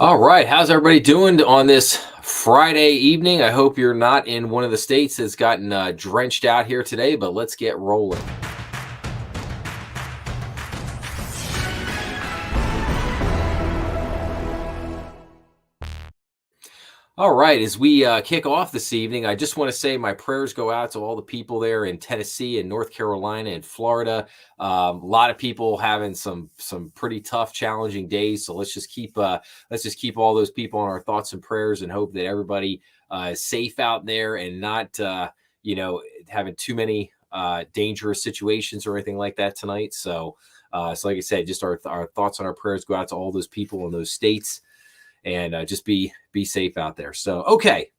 All right. How's everybody doing on this Friday evening? I hope you're not in one of the states that's gotten drenched out here today, but let's get rolling. All right. As we kick off this evening, I just want to say my prayers go out to all the people there in Tennessee and North Carolina and Florida. A lot of people having some pretty tough, challenging days. So let's just keep all those people on our thoughts and prayers, and hope that everybody is safe out there and not having too many dangerous situations or anything like that tonight. So like I said, just our thoughts and our prayers go out to all those people in those states, and just be safe out there. So okay,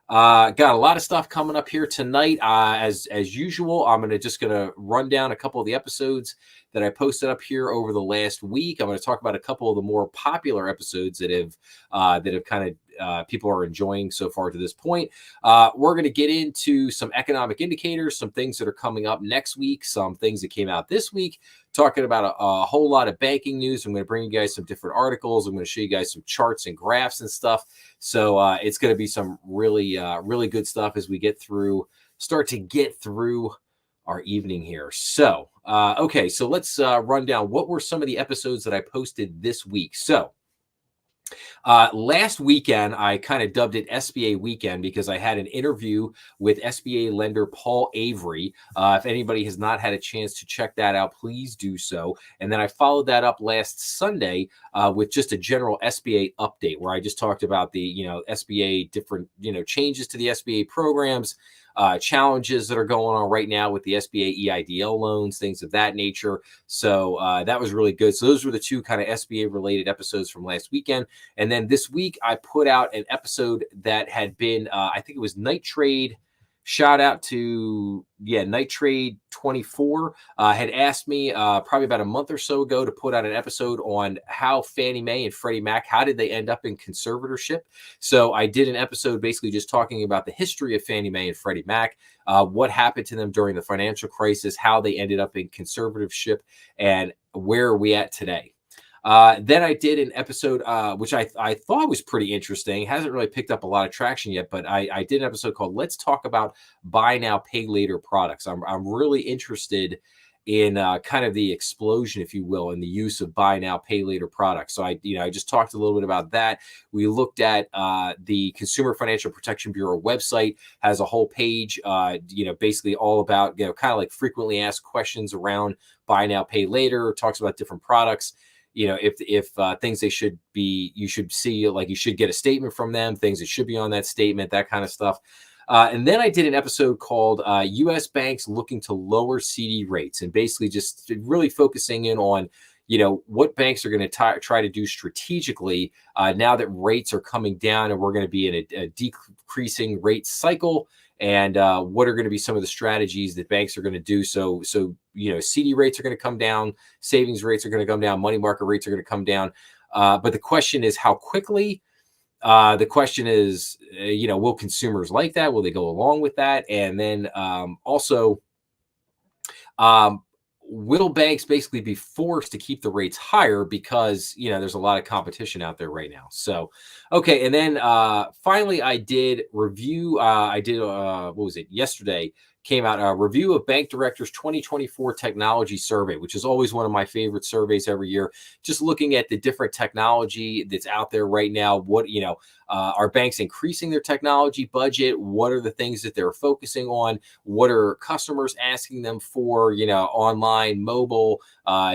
got a lot of stuff coming up here tonight. As usual, I'm gonna run down a couple of the episodes that I posted up here over the last week. I'm going to talk about a couple of the more popular episodes that have kind of people are enjoying so far to this point. We're going to get into some economic indicators, some things that are coming up next week, some things that came out this week, talking about a whole lot of banking news. I'm going to bring you guys some different articles. I'm going to show you guys some charts and graphs and stuff. So it's going to be some really good stuff as we start to get through our evening here. So, okay, so let's run down what were some of the episodes that I posted this week. So, last weekend, I kind of dubbed it SBA weekend because I had an interview with SBA lender Paul Avery. If anybody has not had a chance to check that out, please do so. And then I followed that up last Sunday with just a general SBA update, where I just talked about the SBA different changes to the SBA programs. Challenges that are going on right now with the SBA EIDL loans, things of that nature. So that was really good. So those were the two kind of SBA related episodes from last weekend. And then this week, I put out an episode that had been, I think it was Night Trade. Shout out to, Night Trade 24 had asked me probably about a month or so ago to put out an episode on how Fannie Mae and Freddie Mac, how did they end up in conservatorship? So I did an episode basically just talking about the history of Fannie Mae and Freddie Mac, what happened to them during the financial crisis, how they ended up in conservatorship, and where are we at today. Then I did an episode, which I thought was pretty interesting. Hasn't really picked up a lot of traction yet, but I did an episode called "Let's Talk About Buy Now, Pay Later Products." I'm really interested in kind of the explosion, if you will, in the use of buy now, pay later products. So I just talked a little bit about that. We looked at the Consumer Financial Protection Bureau website has a whole page, basically all about kind of like frequently asked questions around buy now, pay later. Talks about different products. If things you should see, like you should get a statement from them, things that should be on that statement, that kind of stuff. And then I did an episode called U.S. Banks Looking to Lower CD Rates, and basically just really focusing in on, what banks are going to try to do strategically now that rates are coming down and we're going to be in a decreasing rate cycle. And what are going to be some of the strategies that banks are going to do? So CD rates are going to come down, savings rates are going to come down, money market rates are going to come down. But the question is how quickly. The question is, will consumers like that? Will they go along with that? And then also, will banks basically be forced to keep the rates higher because there's a lot of competition out there right now? So okay, and then finally I did review, what was it, yesterday came out a review of Bank Director's 2024 technology survey, which is always one of my favorite surveys every year, just looking at the different technology that's out there right now. What are banks increasing their technology budget? What are the things that they're focusing on? What are customers asking them for? Online, mobile,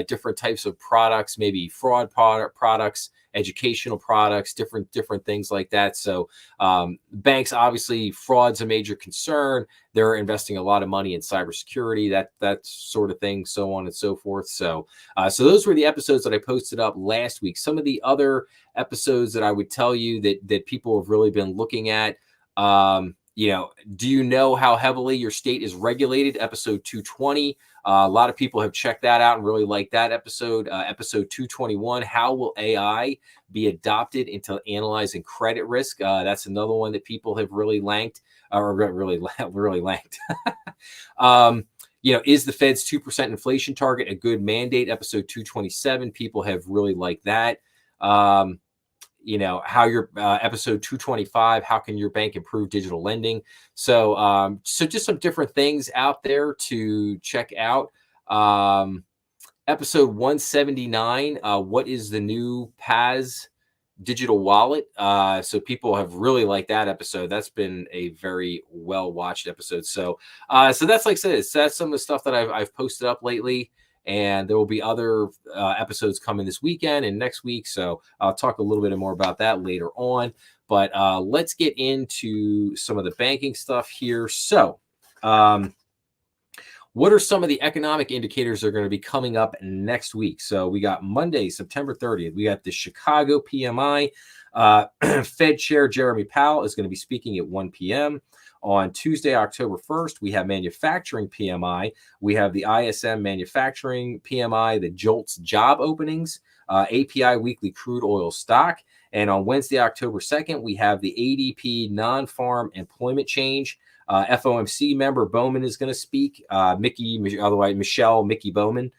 different types of products, maybe fraud products, educational products, different things like that. So banks, obviously, fraud's a major concern. They're investing a lot of money in cybersecurity, that sort of thing, so on and so forth. So those were the episodes that I posted up last week. Some of the other episodes that I would tell you that people have really been looking at. Do you know how heavily your state is regulated? Episode 220. A lot of people have checked that out and really liked that episode. Episode 221, how will AI be adopted into analyzing credit risk? That's another one that people have really lanked, or really lanked. Is the Fed's 2% inflation target a good mandate? Episode 227, people have really liked that. how your episode 225, how can your bank improve digital lending? So just some different things out there to check out. Episode 179, what is the new PAS digital wallet? So people have really liked that episode. That's been a very well watched episode. So that's, like I said, that's some of the stuff that I've posted up lately. And there will be other episodes coming this weekend and next week. So I'll talk a little bit more about that later on. But let's get into some of the banking stuff here. So what are some of the economic indicators that are going to be coming up next week? So we got Monday, September 30th. We got the Chicago PMI. Fed Chair Jeremy Powell is going to be speaking at 1 p.m. On Tuesday, October 1st, we have manufacturing PMI. We have the ISM manufacturing PMI, the JOLTS job openings, API weekly crude oil stock. And on Wednesday, October 2nd, we have the ADP non-farm employment change. FOMC member Bowman is going to speak. Mickey Bowman.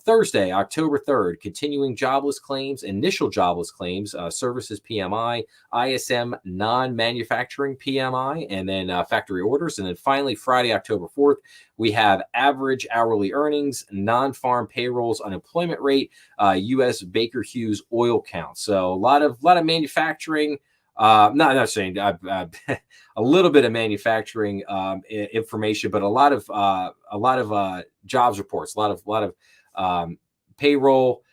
Thursday, October 3rd, continuing jobless claims, initial jobless claims, services PMI, ISM non-manufacturing PMI, and then factory orders. And then finally, Friday, October 4th, we have average hourly earnings, non-farm payrolls, unemployment rate, U.S. Baker Hughes oil count. So a lot of manufacturing. Not saying a little bit of manufacturing information, but a lot of jobs reports, a lot of payroll,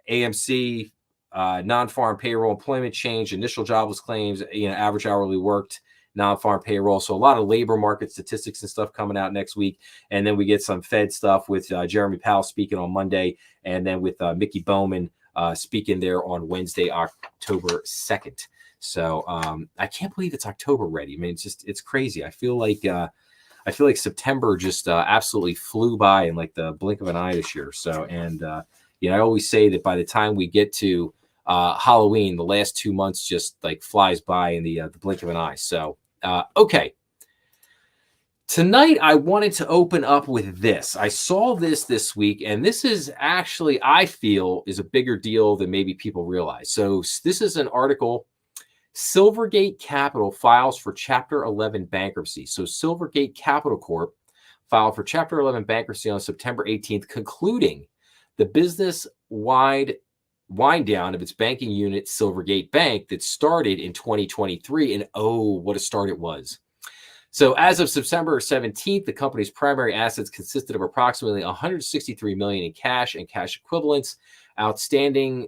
AMC, non-farm payroll, employment change, initial jobless claims, average hourly worked, non-farm payroll. So a lot of labor market statistics and stuff coming out next week. And then we get some Fed stuff with Jeremy Powell speaking on Monday, and then with Mickey Bowman speaking there on Wednesday, October 2nd. So I can't believe it's October already. I mean, it's crazy. I feel like September just absolutely flew by in like the blink of an eye this year. So, and I always say that by the time we get to Halloween, the last 2 months just like flies by in the blink of an eye. So, okay. Tonight, I wanted to open up with this. I saw this week, and this is actually, I feel, is a bigger deal than maybe people realize. So this is an article. Silvergate Capital files for Chapter 11 bankruptcy. So Silvergate Capital Corp filed for Chapter 11 bankruptcy on September 18th, concluding the business-wide wind down of its banking unit, Silvergate Bank, that started in 2023. And oh, what a start it was. So as of September 17th, the company's primary assets consisted of approximately $163 million in cash and cash equivalents, outstanding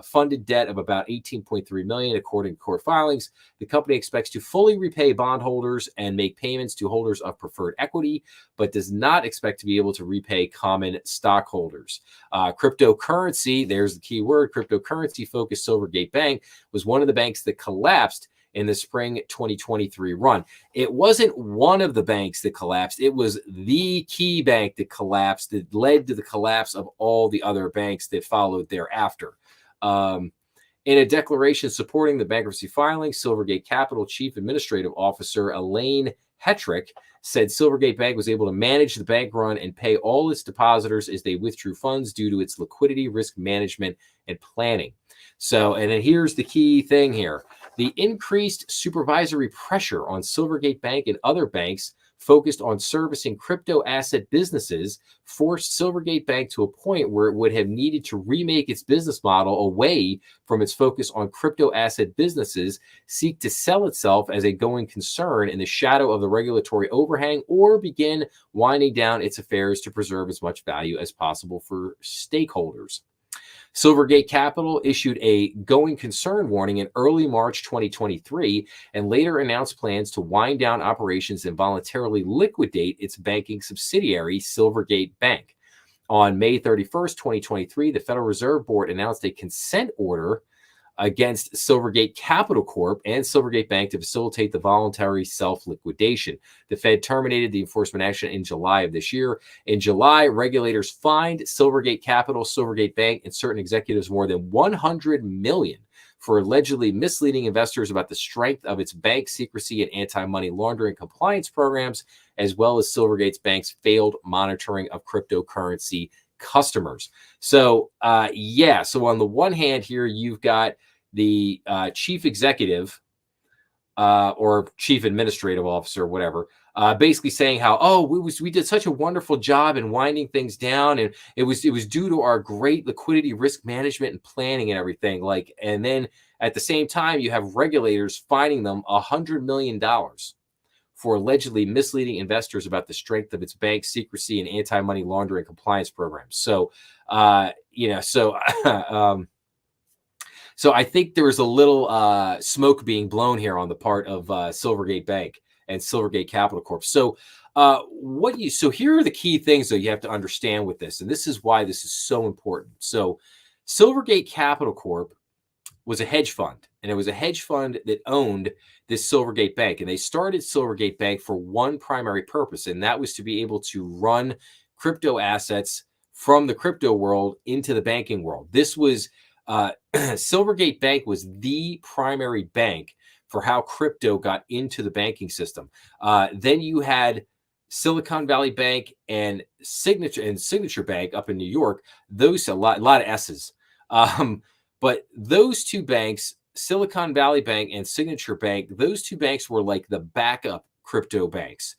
funded debt of about $18.3 million, according to court filings. The company expects to fully repay bondholders and make payments to holders of preferred equity, but does not expect to be able to repay common stockholders. Cryptocurrency, there's the key word, cryptocurrency-focused Silvergate Bank was one of the banks that collapsed in the spring 2023 run. It wasn't one of the banks that collapsed. It was the key bank that collapsed, that led to the collapse of all the other banks that followed thereafter. In a declaration supporting the bankruptcy filing, Silvergate Capital Chief Administrative Officer Elaine Hetrick said Silvergate Bank was able to manage the bank run and pay all its depositors as they withdrew funds due to its liquidity, risk management, and planning. So, and then here's the key thing here. The increased supervisory pressure on Silvergate Bank and other banks focused on servicing crypto asset businesses forced Silvergate Bank to a point where it would have needed to remake its business model away from its focus on crypto asset businesses, seek to sell itself as a going concern in the shadow of the regulatory overhang, or begin winding down its affairs to preserve as much value as possible for stakeholders. Silvergate Capital issued a going concern warning in early March 2023 and later announced plans to wind down operations and voluntarily liquidate its banking subsidiary, Silvergate Bank. On May 31st, 2023, the Federal Reserve Board announced a consent order against Silvergate Capital Corp and Silvergate Bank to facilitate the voluntary self-liquidation. The Fed terminated the enforcement action in July of this year. In July, regulators fined Silvergate Capital, Silvergate Bank, and certain executives more than $100 million for allegedly misleading investors about the strength of its bank secrecy and anti-money laundering compliance programs, as well as Silvergate Bank's failed monitoring of cryptocurrency customers. So yeah, so on the one hand here, you've got the chief executive or chief administrative officer, whatever, basically saying how, oh, we did such a wonderful job in winding things down, and it was due to our great liquidity risk management and planning and everything. Like, and then at the same time, you have regulators fining them $100 million for allegedly misleading investors about the strength of its bank secrecy and anti-money laundering compliance programs. So, so so I think there was a little smoke being blown here on the part of Silvergate Bank and Silvergate Capital Corp. So so here are the key things that you have to understand with this, and this is why this is so important. So Silvergate Capital Corp was a hedge fund, and it was a hedge fund that owned this Silvergate Bank, and they started Silvergate Bank for one primary purpose, and that was to be able to run crypto assets from the crypto world into the banking world. This was Silvergate Bank was the primary bank for how crypto got into the banking system. Then you had Silicon Valley Bank and Signature Bank up in New York. Those a lot of S's. But those two banks, Silicon Valley Bank and Signature Bank, those two banks were like the backup crypto banks.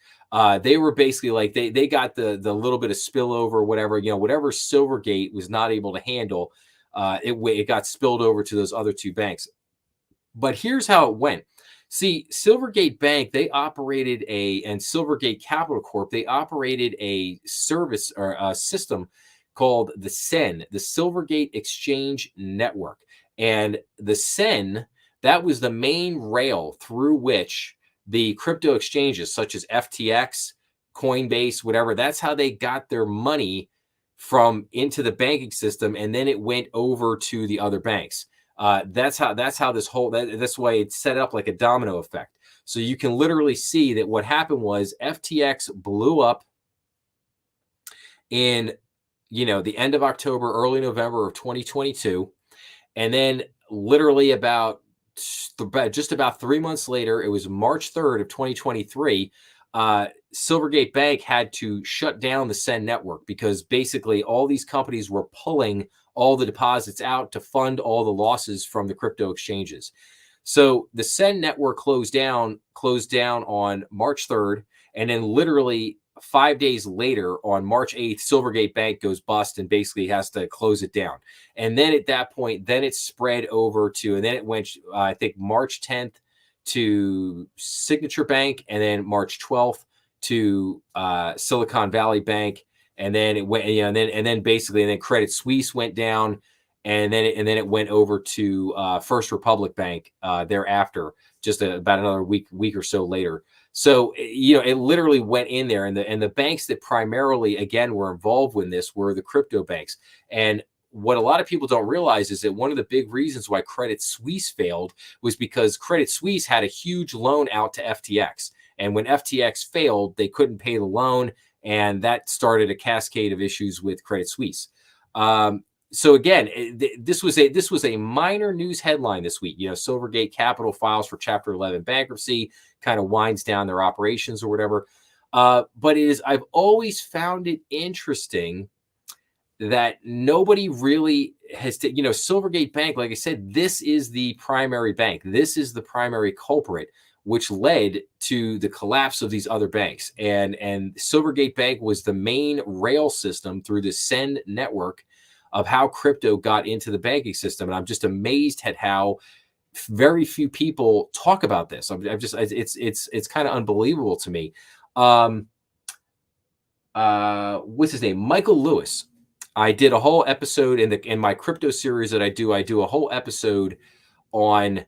They were basically like they got the little bit of spillover, whatever, whatever Silvergate was not able to handle. It got spilled over to those other two banks. But here's how it went. See, Silvergate Bank, and Silvergate Capital Corp, they operated a service or a system called the SEN, the Silvergate Exchange Network. And the SEN, that was the main rail through which the crypto exchanges such as FTX, Coinbase, whatever, that's how they got their money from into the banking system, and then it went over to the other banks. That's how that's why it's set up like a domino effect. So you can literally see that what happened was FTX blew up in the end of October, early November of 2022, and then literally just about 3 months later, it was March 3rd of 2023. Silvergate Bank had to shut down the SEN network because basically all these companies were pulling all the deposits out to fund all the losses from the crypto exchanges. So the SEN network closed down on March 3rd, and then literally 5 days later, on March 8th, Silvergate Bank goes bust and basically has to close it down. And then at that point, then it spread over to, and then it went, I think, March 10th to Signature Bank, and then March 12th to Silicon Valley Bank, and then it went, and then Credit Suisse went down, and then it went over to First Republic Bank thereafter, just about another week or so later. So it literally went in there, and the banks that primarily again were involved with this were the crypto banks. And what a lot of people don't realize is that one of the big reasons why Credit Suisse failed was because Credit Suisse had a huge loan out to FTX. And when FTX failed, they couldn't pay the loan, and that started a cascade of issues with Credit Suisse. So again, this was a minor news headline this week. Silvergate Capital files for Chapter 11 bankruptcy, kind of winds down their operations or whatever. But I've always found it interesting that nobody really has to, Silvergate Bank, like I said, this is the primary bank. This is the primary culprit, which led to the collapse of these other banks. And Silvergate Bank was the main rail system through the SEN network of how crypto got into the banking system. And I'm just amazed at how very few people talk about this. It's kind of unbelievable to me. What's his name? Michael Lewis. I did a whole episode in my crypto series that I do a whole episode on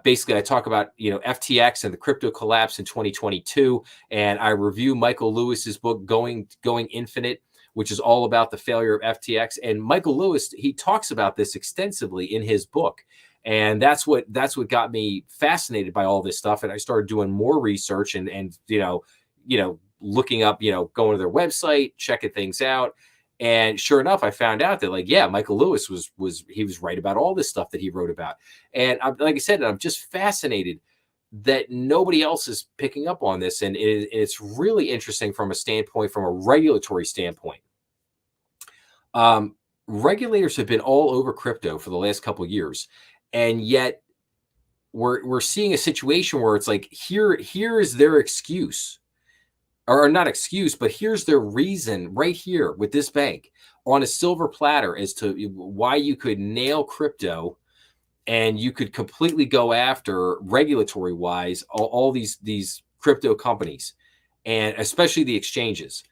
basically I talk about FTX and the crypto collapse in 2022, and I review Michael Lewis's book Going Infinite, which is all about the failure of FTX. And Michael Lewis, he talks about this extensively in his book. And that's what got me fascinated by all this stuff. And I started doing more research and looking up, going to their website, checking things out. And sure enough, I found out that Michael Lewis was right about all this stuff that he wrote about. And like I said, I'm just fascinated that nobody else is picking up on this. And it's really interesting from a regulatory standpoint. Um, Regulators have been all over crypto for the last couple of years, and yet we're seeing a situation where it's like here is their excuse, or not excuse, but here's their reason right here with this bank on a silver platter as to why you could nail crypto and you could completely go after regulatory wise all these crypto companies, and especially the exchanges,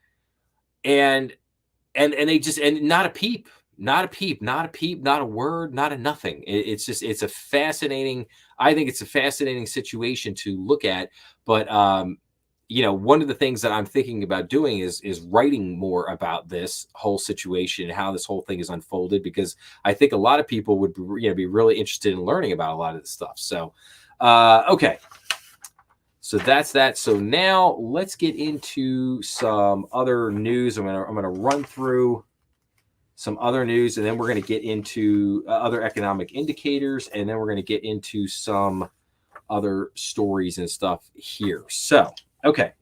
and and they just, and not a peep, not a peep, not a peep, not a word, not a nothing. It's just, it's a fascinating, I think it's a fascinating situation to look at. But one of the things that I'm thinking about doing is writing more about this whole situation and how this whole thing is unfolded, because I think a lot of people would be really interested in learning about a lot of this stuff. So okay, so that's that. So now let's get into some other news. I'm gonna run through some other news, and then we're going to get into other economic indicators, and then we're going to get into some other stories and stuff here. So, okay,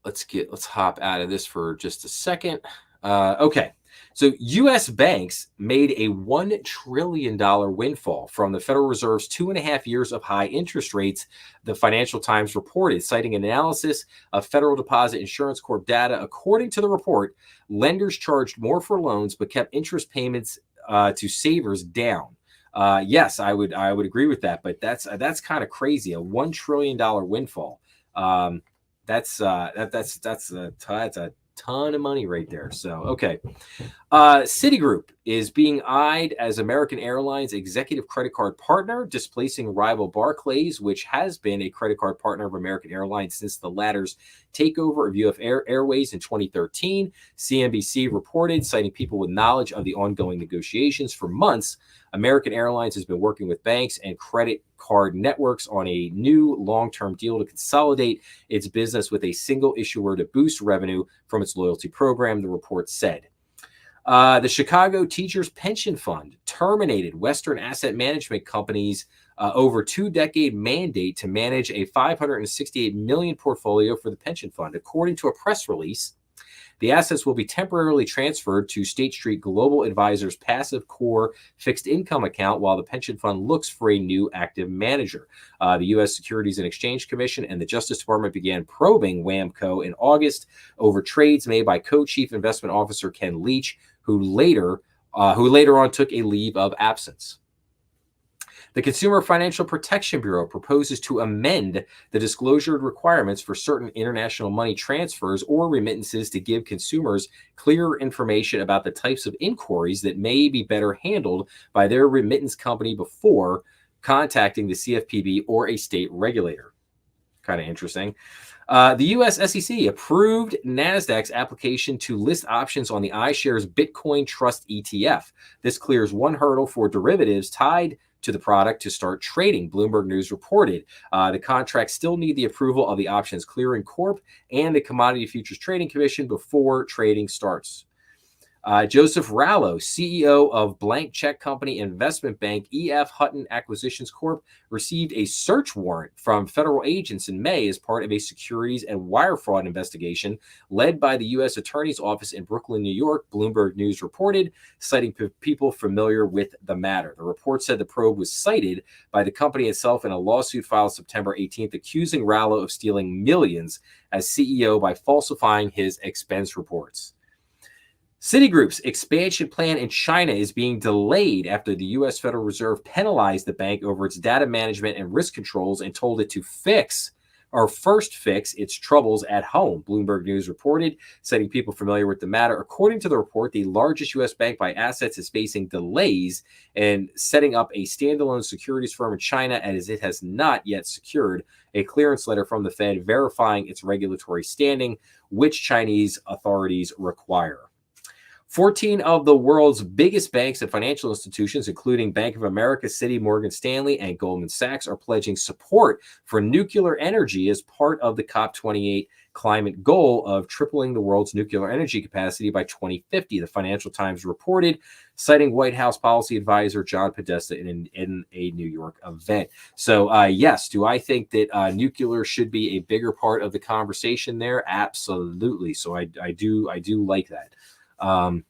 let's hop out of this for just a second. Okay. So U.S. banks made a $1 trillion windfall from the Federal Reserve's 2.5 years of high interest rates, the Financial Times reported, citing an analysis of Federal Deposit Insurance Corp data. According to the report, lenders charged more for loans but kept interest payments to savers down. Yes, I would agree with that, but that's kind of crazy. A $1 trillion windfall. That's a ton of money right there. So, okay. Citigroup is being eyed as American Airlines executive credit card partner, displacing rival Barclays, which has been a credit card partner of American Airlines since the latter's takeover of UF Airways in 2013. CNBC reported, citing people with knowledge of the ongoing negotiations. For months, American Airlines has been working with banks and credit card networks on a new long-term deal to consolidate its business with a single issuer to boost revenue from its loyalty program, the report said. The Chicago Teachers Pension Fund terminated Western Asset Management Company's over 2-decade mandate to manage a $568 million portfolio for the pension fund. According to a press release, the assets will be temporarily transferred to State Street Global Advisors' passive core fixed income account while the pension fund looks for a new active manager. The U.S. Securities and Exchange Commission and the Justice Department began probing WAMCO in August over trades made by co-chief investment officer Ken Leach, who later on took a leave of absence. The Consumer Financial Protection Bureau proposes to amend the disclosure requirements for certain international money transfers or remittances to give consumers clearer information about the types of inquiries that may be better handled by their remittance company before contacting the CFPB or a state regulator. Kind of interesting. The U.S. SEC approved NASDAQ's application to list options on the iShares Bitcoin Trust ETF. This clears one hurdle for derivatives tied to the product to start trading, Bloomberg News reported. The contracts still need the approval of the Options Clearing Corp and the Commodity Futures Trading Commission before trading starts. Joseph Rallo, CEO of blank check company investment bank EF Hutton Acquisitions Corp., received a search warrant from federal agents in May as part of a securities and wire fraud investigation led by the U.S. Attorney's Office in Brooklyn, New York, Bloomberg News reported, citing people familiar with the matter. The report said the probe was cited by the company itself in a lawsuit filed September 18th, accusing Rallo of stealing millions as CEO by falsifying his expense reports. Citigroup's expansion plan in China is being delayed after the U.S. Federal Reserve penalized the bank over its data management and risk controls and told it to first fix its troubles at home, Bloomberg News reported, citing people familiar with the matter. According to the report, the largest U.S. bank by assets is facing delays in setting up a standalone securities firm in China, as it has not yet secured a clearance letter from the Fed verifying its regulatory standing, which Chinese authorities require. 14 of the world's biggest banks and financial institutions, including Bank of America, Citi, Morgan Stanley, and Goldman Sachs, are pledging support for nuclear energy as part of the COP28 climate goal of tripling the world's nuclear energy capacity by 2050, the Financial Times reported, citing White House policy advisor John Podesta in a New York event. So, yes, do I think that nuclear should be a bigger part of the conversation there? Absolutely. So I do like that. The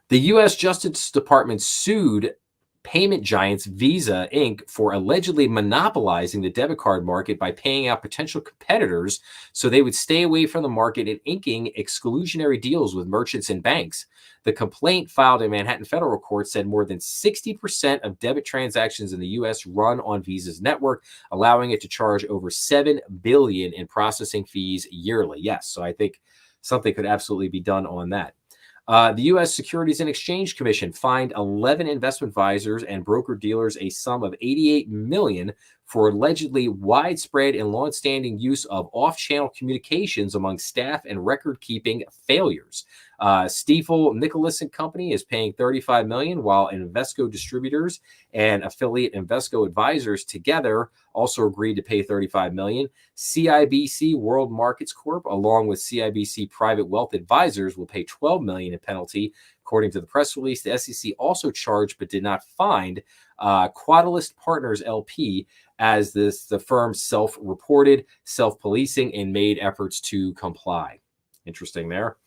U.S. Justice Department sued payment giants Visa Inc. for allegedly monopolizing the debit card market by paying out potential competitors so they would stay away from the market and inking exclusionary deals with merchants and banks. The complaint filed in Manhattan federal court said more than 60% of debit transactions in the U.S. run on Visa's network, allowing it to charge over $7 billion in processing fees yearly. Yes, so I think something could absolutely be done on that. The U.S. Securities and Exchange Commission fined 11 investment advisors and broker-dealers a sum of $88 million for allegedly widespread and long-standing use of off-channel communications among staff and record-keeping failures. Stifel Nicholas and Company is paying $35 million, while Invesco Distributors and affiliate Invesco Advisors together also agreed to pay $35 million. CIBC World Markets Corp, along with CIBC Private Wealth Advisors, will pay $12 million in penalty. According to the press release, the SEC also charged but did not find Quadalist Partners LP, as the firm self-reported, self-policing, and made efforts to comply. Interesting there.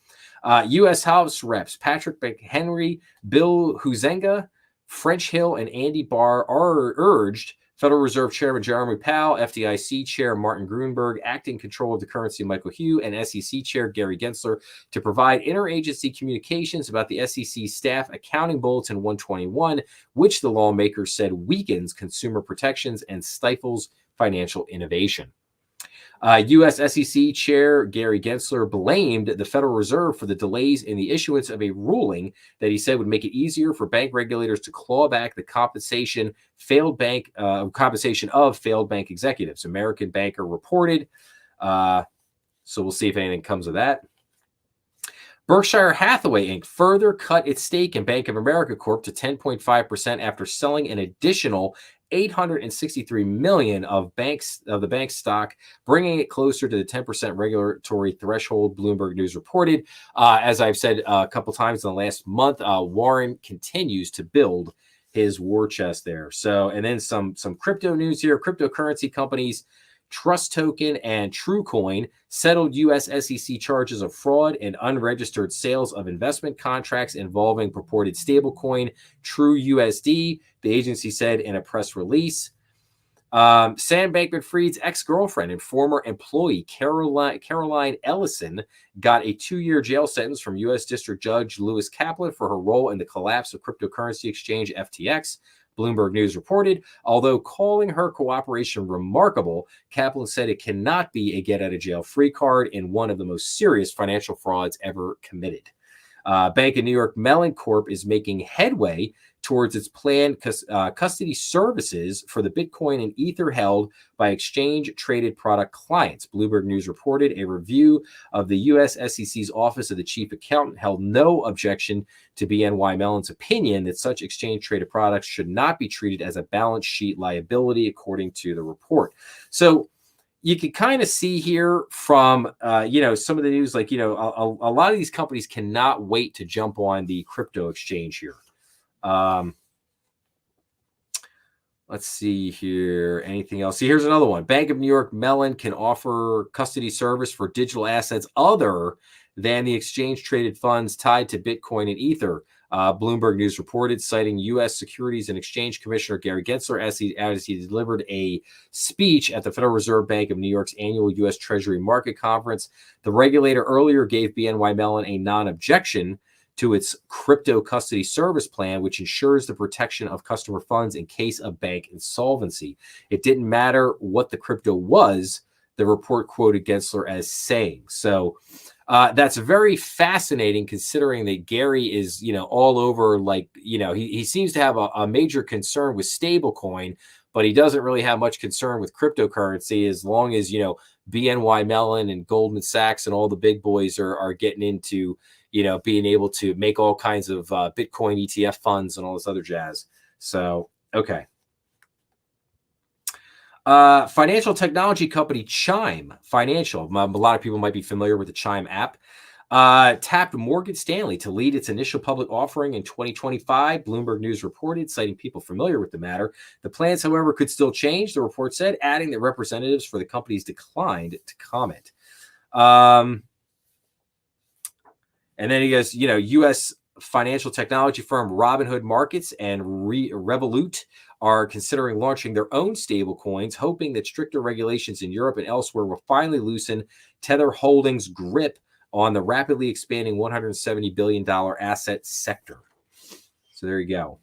U.S. House Reps Patrick McHenry, Bill Huizenga, French Hill, and Andy Barr are urged Federal Reserve Chairman Jerome Powell, FDIC Chair Martin Gruenberg, Acting Controller of the Currency Michael Hugh, and SEC Chair Gary Gensler to provide interagency communications about the SEC Staff Accounting Bulletin 121, which the lawmakers said weakens consumer protections and stifles financial innovation. U.S. SEC Chair Gary Gensler blamed the Federal Reserve for the delays in the issuance of a ruling that he said would make it easier for bank regulators to claw back the compensation of failed bank executives. American Banker reported. So we'll see if anything comes of that. Berkshire Hathaway Inc. further cut its stake in Bank of America Corp. to 10.5% after selling an additional $863 million of the bank's stock, bringing it closer to the 10% regulatory threshold, Bloomberg News reported. As I've said a couple times in the last month, Warren continues to build his war chest there. So, and then some crypto news here. Cryptocurrency companies Trust Token and TrueCoin settled U.S. SEC charges of fraud and unregistered sales of investment contracts involving purported stablecoin TrueUSD, the agency said in a press release. Sam Bankman-Fried's ex-girlfriend and former employee Caroline Ellison got a 2-year jail sentence from U.S. District Judge Lewis Kaplan for her role in the collapse of cryptocurrency exchange FTX. Bloomberg News reported, although calling her cooperation remarkable, Kaplan said it cannot be a get-out-of-jail-free card in one of the most serious financial frauds ever committed. Bank of New York Mellon Corp is making headway towards its planned custody services for the Bitcoin and Ether held by exchange-traded product clients. Bloomberg News reported a review of the U.S. SEC's Office of the Chief Accountant held no objection to BNY Mellon's opinion that such exchange-traded products should not be treated as a balance sheet liability, according to the report. So you can kind of see here from, some of the news, like, a lot of these companies cannot wait to jump on the crypto exchange here. Let's see here. Anything else? See, here's another one. Bank of New York Mellon can offer custody service for digital assets other than the exchange-traded funds tied to Bitcoin and Ether. Bloomberg News reported, citing U.S. Securities and Exchange Commissioner Gary Gensler as he delivered a speech at the Federal Reserve Bank of New York's annual U.S. Treasury Market Conference. The regulator earlier gave BNY Mellon a non-objection to its crypto custody service plan, which ensures the protection of customer funds in case of bank insolvency. It didn't matter what the crypto was, the report quoted Gensler as saying. So that's very fascinating, considering that Gary is, all over, like, he seems to have a major concern with stablecoin, but he doesn't really have much concern with cryptocurrency, as long as, BNY Mellon and Goldman Sachs and all the big boys are getting into being able to make all kinds of Bitcoin ETF funds and all this other jazz. So, okay. Financial technology company Chime Financial. A lot of people might be familiar with the Chime app. Tapped Morgan Stanley to lead its initial public offering in 2025, Bloomberg News reported, citing people familiar with the matter. The plans, however, could still change, the report said, adding that representatives for the companies declined to comment. And then he goes, U.S. financial technology firm Robinhood Markets and Revolut are considering launching their own stable coins, hoping that stricter regulations in Europe and elsewhere will finally loosen Tether Holdings' grip on the rapidly expanding $170 billion asset sector. So there you go.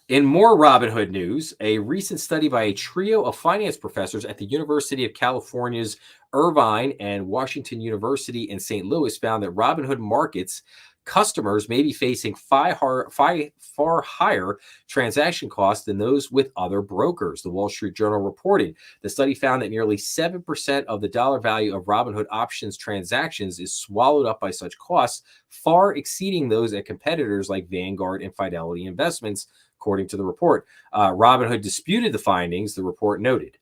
In more Robinhood news, a recent study by a trio of finance professors at the University of California's Irvine and Washington University in St. Louis found that Robinhood Markets customers may be facing far higher transaction costs than those with other brokers, the Wall Street Journal reported. The study found that nearly 7% of the dollar value of Robinhood options transactions is swallowed up by such costs, far exceeding those at competitors like Vanguard and Fidelity Investments, according to the report. Robinhood disputed the findings, the report noted.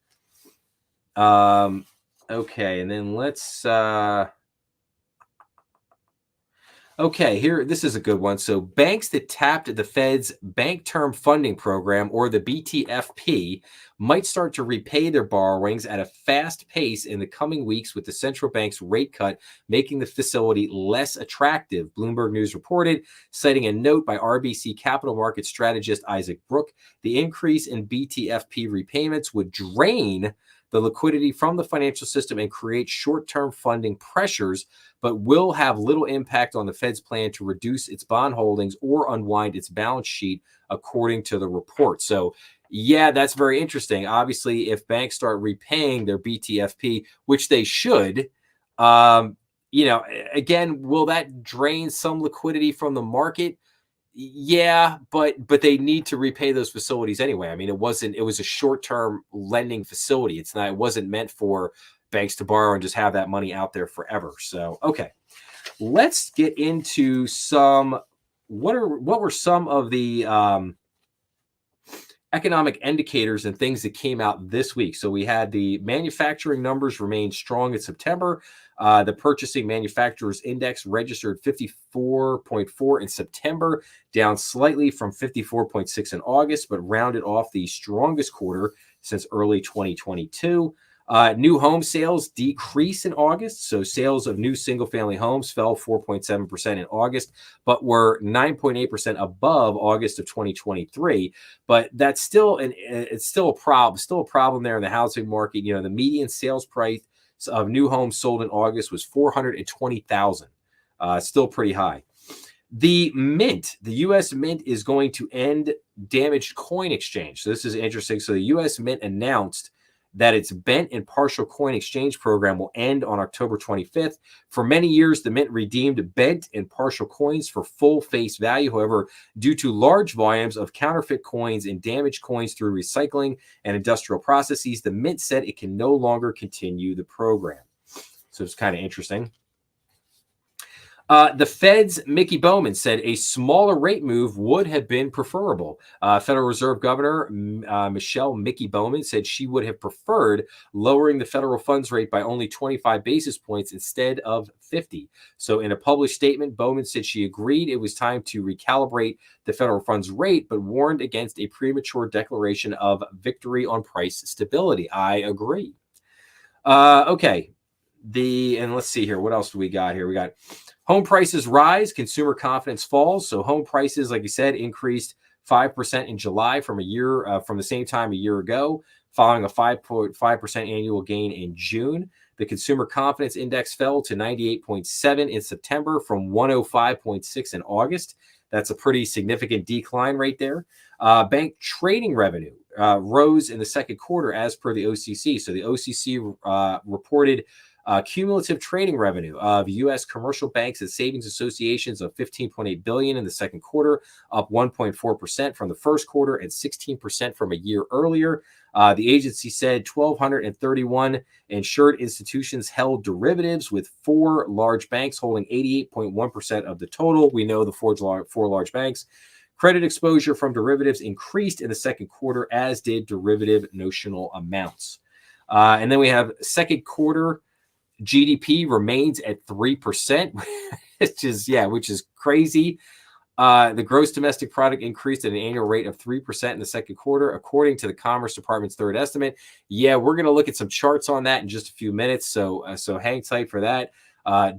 Okay, and then let's... Okay, here, this is a good one. So banks that tapped the Fed's Bank Term Funding Program, or the BTFP, might start to repay their borrowings at a fast pace in the coming weeks, with the central bank's rate cut making the facility less attractive, Bloomberg News reported, citing a note by RBC capital market strategist Isaac Brook. The increase in BTFP repayments would drain the liquidity from the financial system and create short-term funding pressures, but will have little impact on the Fed's plan to reduce its bond holdings or unwind its balance sheet, according to the report. So, yeah, that's very interesting. Obviously, if banks start repaying their BTFP, which they should, again, will that drain some liquidity from the market? Yeah, but they need to repay those facilities anyway. I mean, it was a short-term lending facility. It wasn't meant for banks to borrow and just have that money out there forever. So, okay. Let's get into what were some of the economic indicators and things that came out this week. So we had the manufacturing numbers remain strong in September. The Purchasing Manufacturers Index registered 54.4 in September, down slightly from 54.6 in August, but rounded off the strongest quarter since early 2022. New home sales decreased in August. So sales of new single-family homes fell 4.7% in August, but were 9.8% above August of 2023. But that's still it's still a problem. Still a problem there in the housing market. The median sales price of new homes sold in August was $420,000. Still pretty high. The U.S. Mint is going to end damaged coin exchange. So this is interesting. So the U.S. Mint announced that its bent and partial coin exchange program will end on October 25th. For many years, the Mint redeemed bent and partial coins for full face value. However, due to large volumes of counterfeit coins and damaged coins through recycling and industrial processes, the Mint said it can no longer continue the program. So it's kind of interesting. The Fed's Mickey Bowman said a smaller rate move would have been preferable. Federal Reserve Governor Michelle Mickey Bowman said she would have preferred lowering the federal funds rate by only 25 basis points instead of 50. So in a published statement, Bowman said she agreed it was time to recalibrate the federal funds rate, but warned against a premature declaration of victory on price stability. I agree. Okay. And let's see here. What else do we got here? We got home prices rise, consumer confidence falls. So home prices, like you said, increased 5% in July from the same time a year ago, following a 5.5% annual gain in June. The consumer confidence index fell to 98.7 in September from 105.6 in August. That's a pretty significant decline right there. Bank trading revenue rose in the second quarter as per the OCC. So the OCC reported cumulative trading revenue of U.S. commercial banks and savings associations of $15.8 billion in the second quarter, up 1.4% from the first quarter and 16% from a year earlier. The agency said 1,231 insured institutions held derivatives, with 4 large banks holding 88.1% of the total. We know the four large banks. Credit exposure from derivatives increased in the second quarter, as did derivative notional amounts. And then we have second quarter GDP remains at 3%, which is crazy. The gross domestic product increased at an annual rate of 3% in the second quarter, according to the Commerce Department's third estimate. Yeah, we're going to look at some charts on that in just a few minutes, so hang tight for that.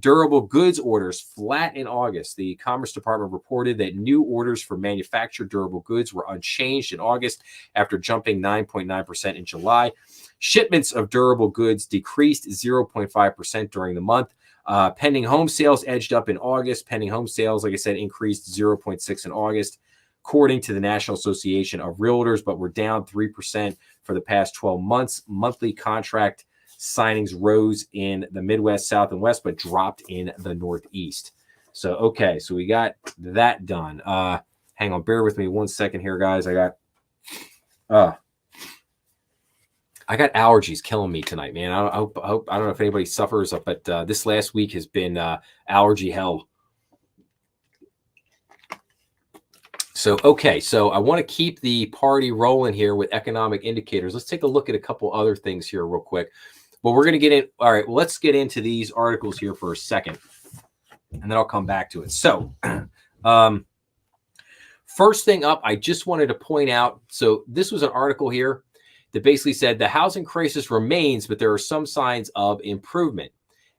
Durable goods orders flat in August. The Commerce Department reported that new orders for manufactured durable goods were unchanged in August after jumping 9.9% in July. Shipments of durable goods decreased 0.5% during the month. Pending home sales edged up in August. Pending home sales, like I said, increased 0.6 in August, according to the National Association of Realtors, but we're down 3% for the past 12 months. Monthly contract signings rose in the Midwest, South, and West, but dropped in the Northeast. So, okay, so we got that done. Hang on, bear with me 1 second here, guys. I got allergies killing me tonight, man. I don't know if anybody suffers, but this last week has been allergy hell. So, okay, so I want to keep the party rolling here with economic indicators. Let's take a look at a couple other things here real quick. But we're going to get in. All right, well, let's get into these articles here for a second, and then I'll come back to it. So, first thing up, I just wanted to point out, so this was an article here that basically said the housing crisis remains, but there are some signs of improvement.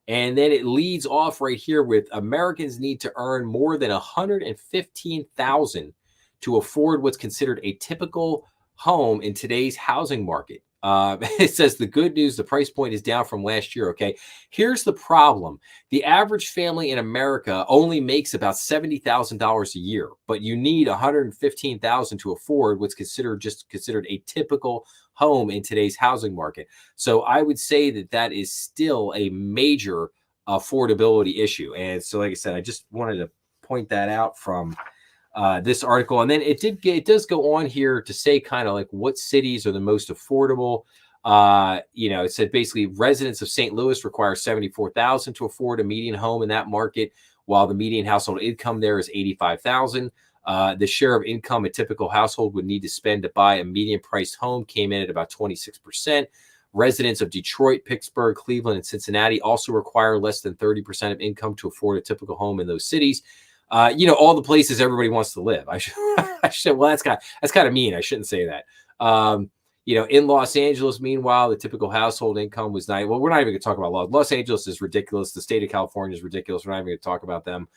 And then it leads off right here with Americans need to earn more than $115,000 to afford what's considered a typical home in today's housing market. It says the good news, the price point is down from last year. Okay, here's the problem. The average family in America only makes about $70,000 a year, but you need $115,000 to afford what's considered a typical home in today's housing market. So I would say that is still a major affordability issue. And so, like I said, I just wanted to point that out from this article. And then it does go on here to say kind of like what cities are the most affordable. It said basically residents of St. Louis require $74,000 to afford a median home in that market, while the median household income there is $85,000. The share of income a typical household would need to spend to buy a median priced home came in at about 26%. Residents of Detroit, Pittsburgh, Cleveland, and Cincinnati also require less than 30% of income to afford a typical home in those cities. All the places everybody wants to live. I should. Well, that's kind of mean. I shouldn't say that. In Los Angeles, meanwhile, the typical household income was we're not even going to talk about Los Angeles is ridiculous. The state of California is ridiculous. We're not even going to talk about them.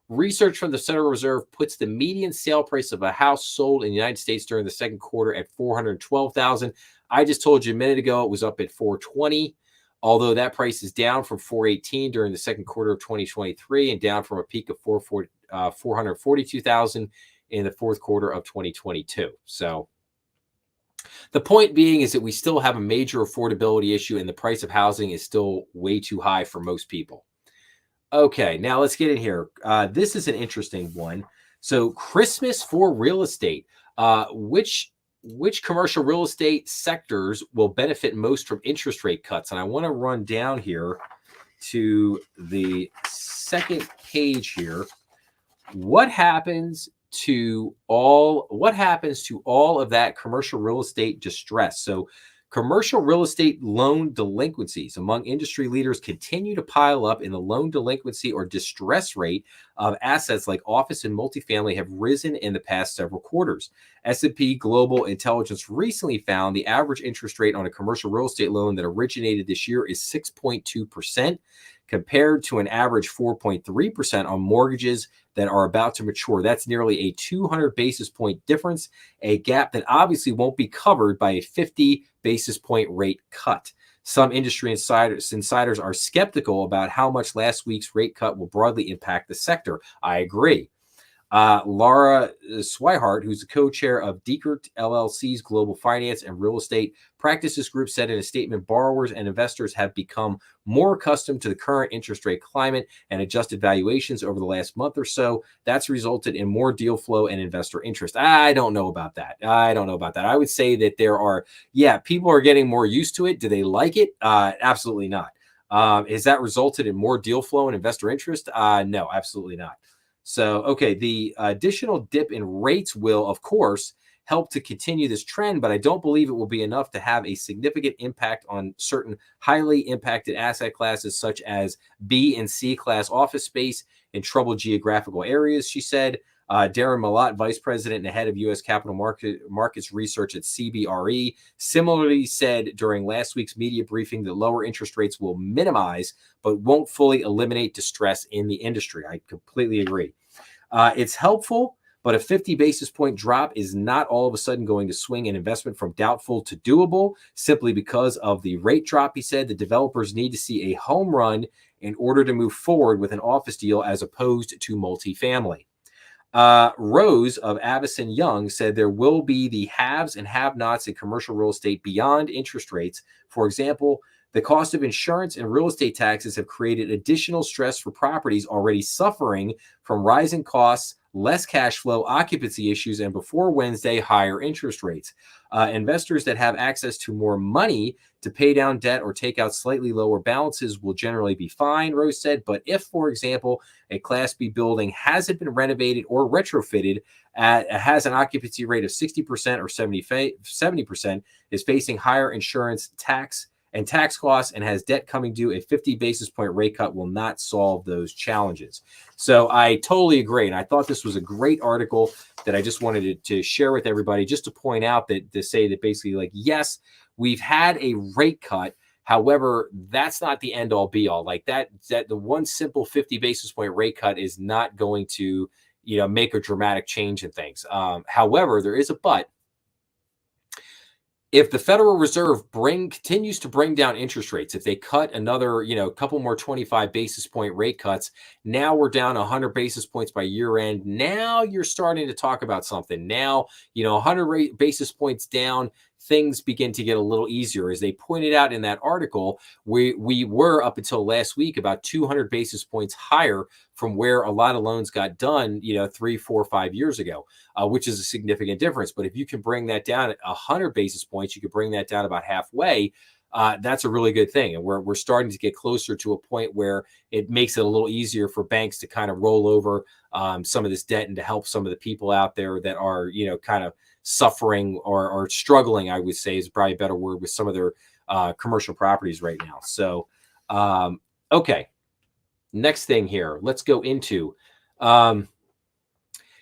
Research from the Federal Reserve puts the median sale price of a house sold in the United States during the second quarter at $412,000. I just told you a minute ago it was up at $420,000. Although that price is down from $418,000 during the second quarter of 2023 and down from a peak of $442,000 in the fourth quarter of 2022. So the point being is that we still have a major affordability issue, and the price of housing is still way too high for most people. Okay, now let's get in here. This is an interesting one. So Christmas for real estate. Which commercial real estate sectors will benefit most from interest rate cuts? And I want to run down here to the second page here. What happens to all of that commercial real estate distress? So commercial real estate loan delinquencies among industry leaders continue to pile up, and the loan delinquency or distress rate of assets like office and multifamily have risen in the past several quarters. S&P Global Intelligence recently found the average interest rate on a commercial real estate loan that originated this year is 6.2%, compared to an average 4.3% on mortgages that are about to mature. That's nearly a 200 basis point difference, a gap that obviously won't be covered by a 50 basis point rate cut. Some industry insiders are skeptical about how much last week's rate cut will broadly impact the sector. I agree. Laura Swihart, who's the co-chair of Diekert LLC's Global Finance and Real Estate Practices Group, said in a statement, borrowers and investors have become more accustomed to the current interest rate climate and adjusted valuations over the last month or so. That's resulted in more deal flow and investor interest. I don't know about that. I would say that people are getting more used to it. Do they like it? Absolutely not. Has that resulted in more deal flow and investor interest? No, absolutely not. So, okay, the additional dip in rates will, of course, help to continue this trend, but I don't believe it will be enough to have a significant impact on certain highly impacted asset classes, such as B and C class office space in troubled geographical areas, she said. Darren Malott, vice president and head of U.S. capital markets research at CBRE, similarly said during last week's media briefing that lower interest rates will minimize but won't fully eliminate distress in the industry. I completely agree. It's helpful, but a 50 basis point drop is not all of a sudden going to swing an investment from doubtful to doable simply because of the rate drop, he said. The developers need to see a home run in order to move forward with an office deal as opposed to multifamily. Rose of Avison Young said there will be the haves and have-nots in commercial real estate beyond interest rates. For example, the cost of insurance and real estate taxes have created additional stress for properties already suffering from rising costs, less cash flow, occupancy issues, and before Wednesday, higher interest rates. Investors that have access to more money to pay down debt or take out slightly lower balances will generally be fine, Rose said. But if, for example, a Class B building hasn't been renovated or retrofitted, has an occupancy rate of 60% or 70%, is facing higher insurance, tax costs, and has debt coming due, a 50 basis point rate cut will not solve those challenges. So I totally agree. And I thought this was a great article that I just wanted to share with everybody, just to point out that, to say that basically, like, yes, we've had a rate cut. However, that's not the end all be all. Like that the one simple 50 basis point rate cut is not going to, make a dramatic change in things. However, there is a but. If the Federal Reserve continues to bring down interest rates, if they cut another, couple more 25 basis point rate cuts, now we're down 100 basis points by year end. Now you're starting to talk about something. Now, 100 basis points down, things begin to get a little easier. As they pointed out in that article, we were up until last week about 200 basis points higher from where a lot of loans got done, 3, 4, 5 years ago, which is a significant difference. But if you can bring that down at 100 basis points, you could bring that down about halfway. That's a really good thing. And we're starting to get closer to a point where it makes it a little easier for banks to kind of roll over some of this debt and to help some of the people out there that are, kind of suffering or struggling, I would say is probably a better word, with some of their commercial properties right now. So, okay. Next thing here, let's go into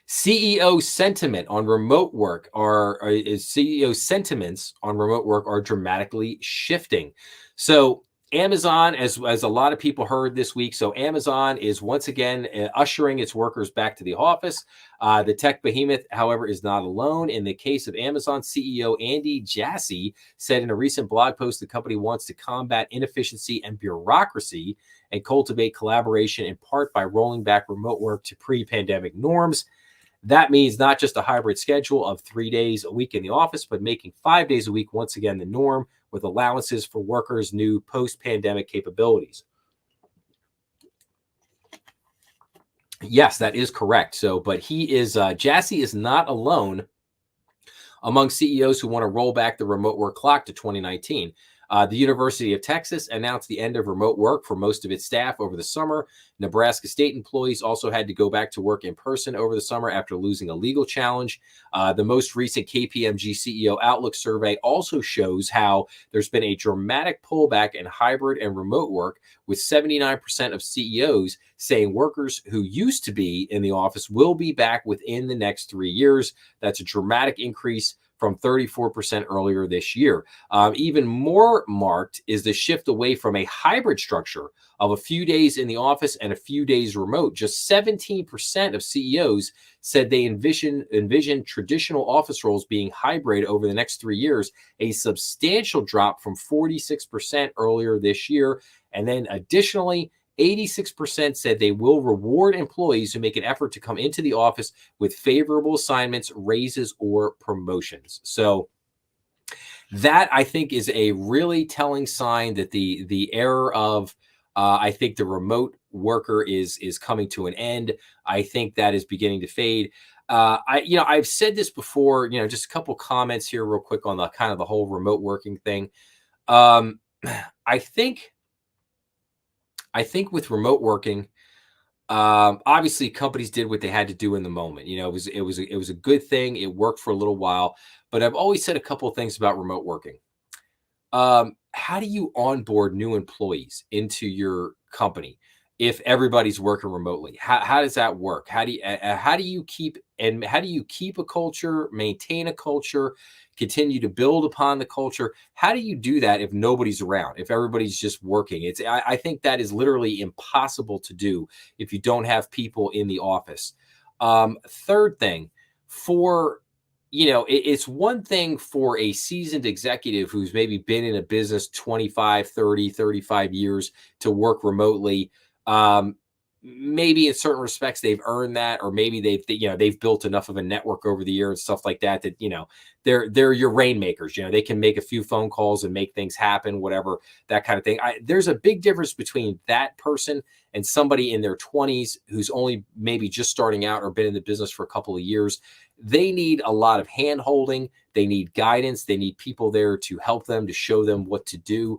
CEO sentiment on remote work. CEO sentiments on remote work are dramatically shifting. So Amazon, as a lot of people heard this week, so Amazon is once again ushering its workers back to the office. The tech behemoth, however, is not alone. In the case of Amazon, CEO Andy Jassy said in a recent blog post the company wants to combat inefficiency and bureaucracy and cultivate collaboration, in part by rolling back remote work to pre-pandemic norms. That means not just a hybrid schedule of 3 days a week in the office, but making 5 days a week once again the norm, with allowances for workers' new post-pandemic capabilities. Yes, that is correct. So, but Jassy is not alone among CEOs who want to roll back the remote work clock to 2019. The University of Texas announced the end of remote work for most of its staff over the summer. Nebraska State employees also had to go back to work in person over the summer after losing a legal challenge. The most recent KPMG CEO Outlook survey also shows how there's been a dramatic pullback in hybrid and remote work, with 79% of CEOs saying workers who used to be in the office will be back within the next 3 years. That's a dramatic increase from 34% earlier this year. Even more marked is the shift away from a hybrid structure of a few days in the office and a few days remote. Just 17% of CEOs said they envision traditional office roles being hybrid over the next 3 years, a substantial drop from 46% earlier this year. And then additionally, 86% said they will reward employees who make an effort to come into the office with favorable assignments, raises, or promotions. So that, I think, is a really telling sign that the era of I think the remote worker is coming to an end. I think that is beginning to fade. I've said this before. Just a couple comments here, real quick, on the kind of the whole remote working thing. Um, I think with remote working, obviously companies did what they had to do in the moment. It was a good thing. It worked for a little while, but I've always said a couple of things about remote working. How do you onboard new employees into your company if everybody's working remotely? How does that work? How do you keep a culture, maintain a culture, continue to build upon the culture? How do you do that if nobody's around, if everybody's just working? I think that is literally impossible to do if you don't have people in the office. Third thing, for it's one thing for a seasoned executive who's maybe been in a business 25, 30, 35 years to work remotely. Maybe in certain respects they've earned that, or maybe they've built enough of a network over the year and stuff like that, they're your rainmakers. They can make a few phone calls and make things happen, whatever, that kind of thing. There's a big difference between that person and somebody in their 20s who's only maybe just starting out or been in the business for a couple of years. They need a lot of hand holding. They need guidance. They need people there to help them, to show them what to do.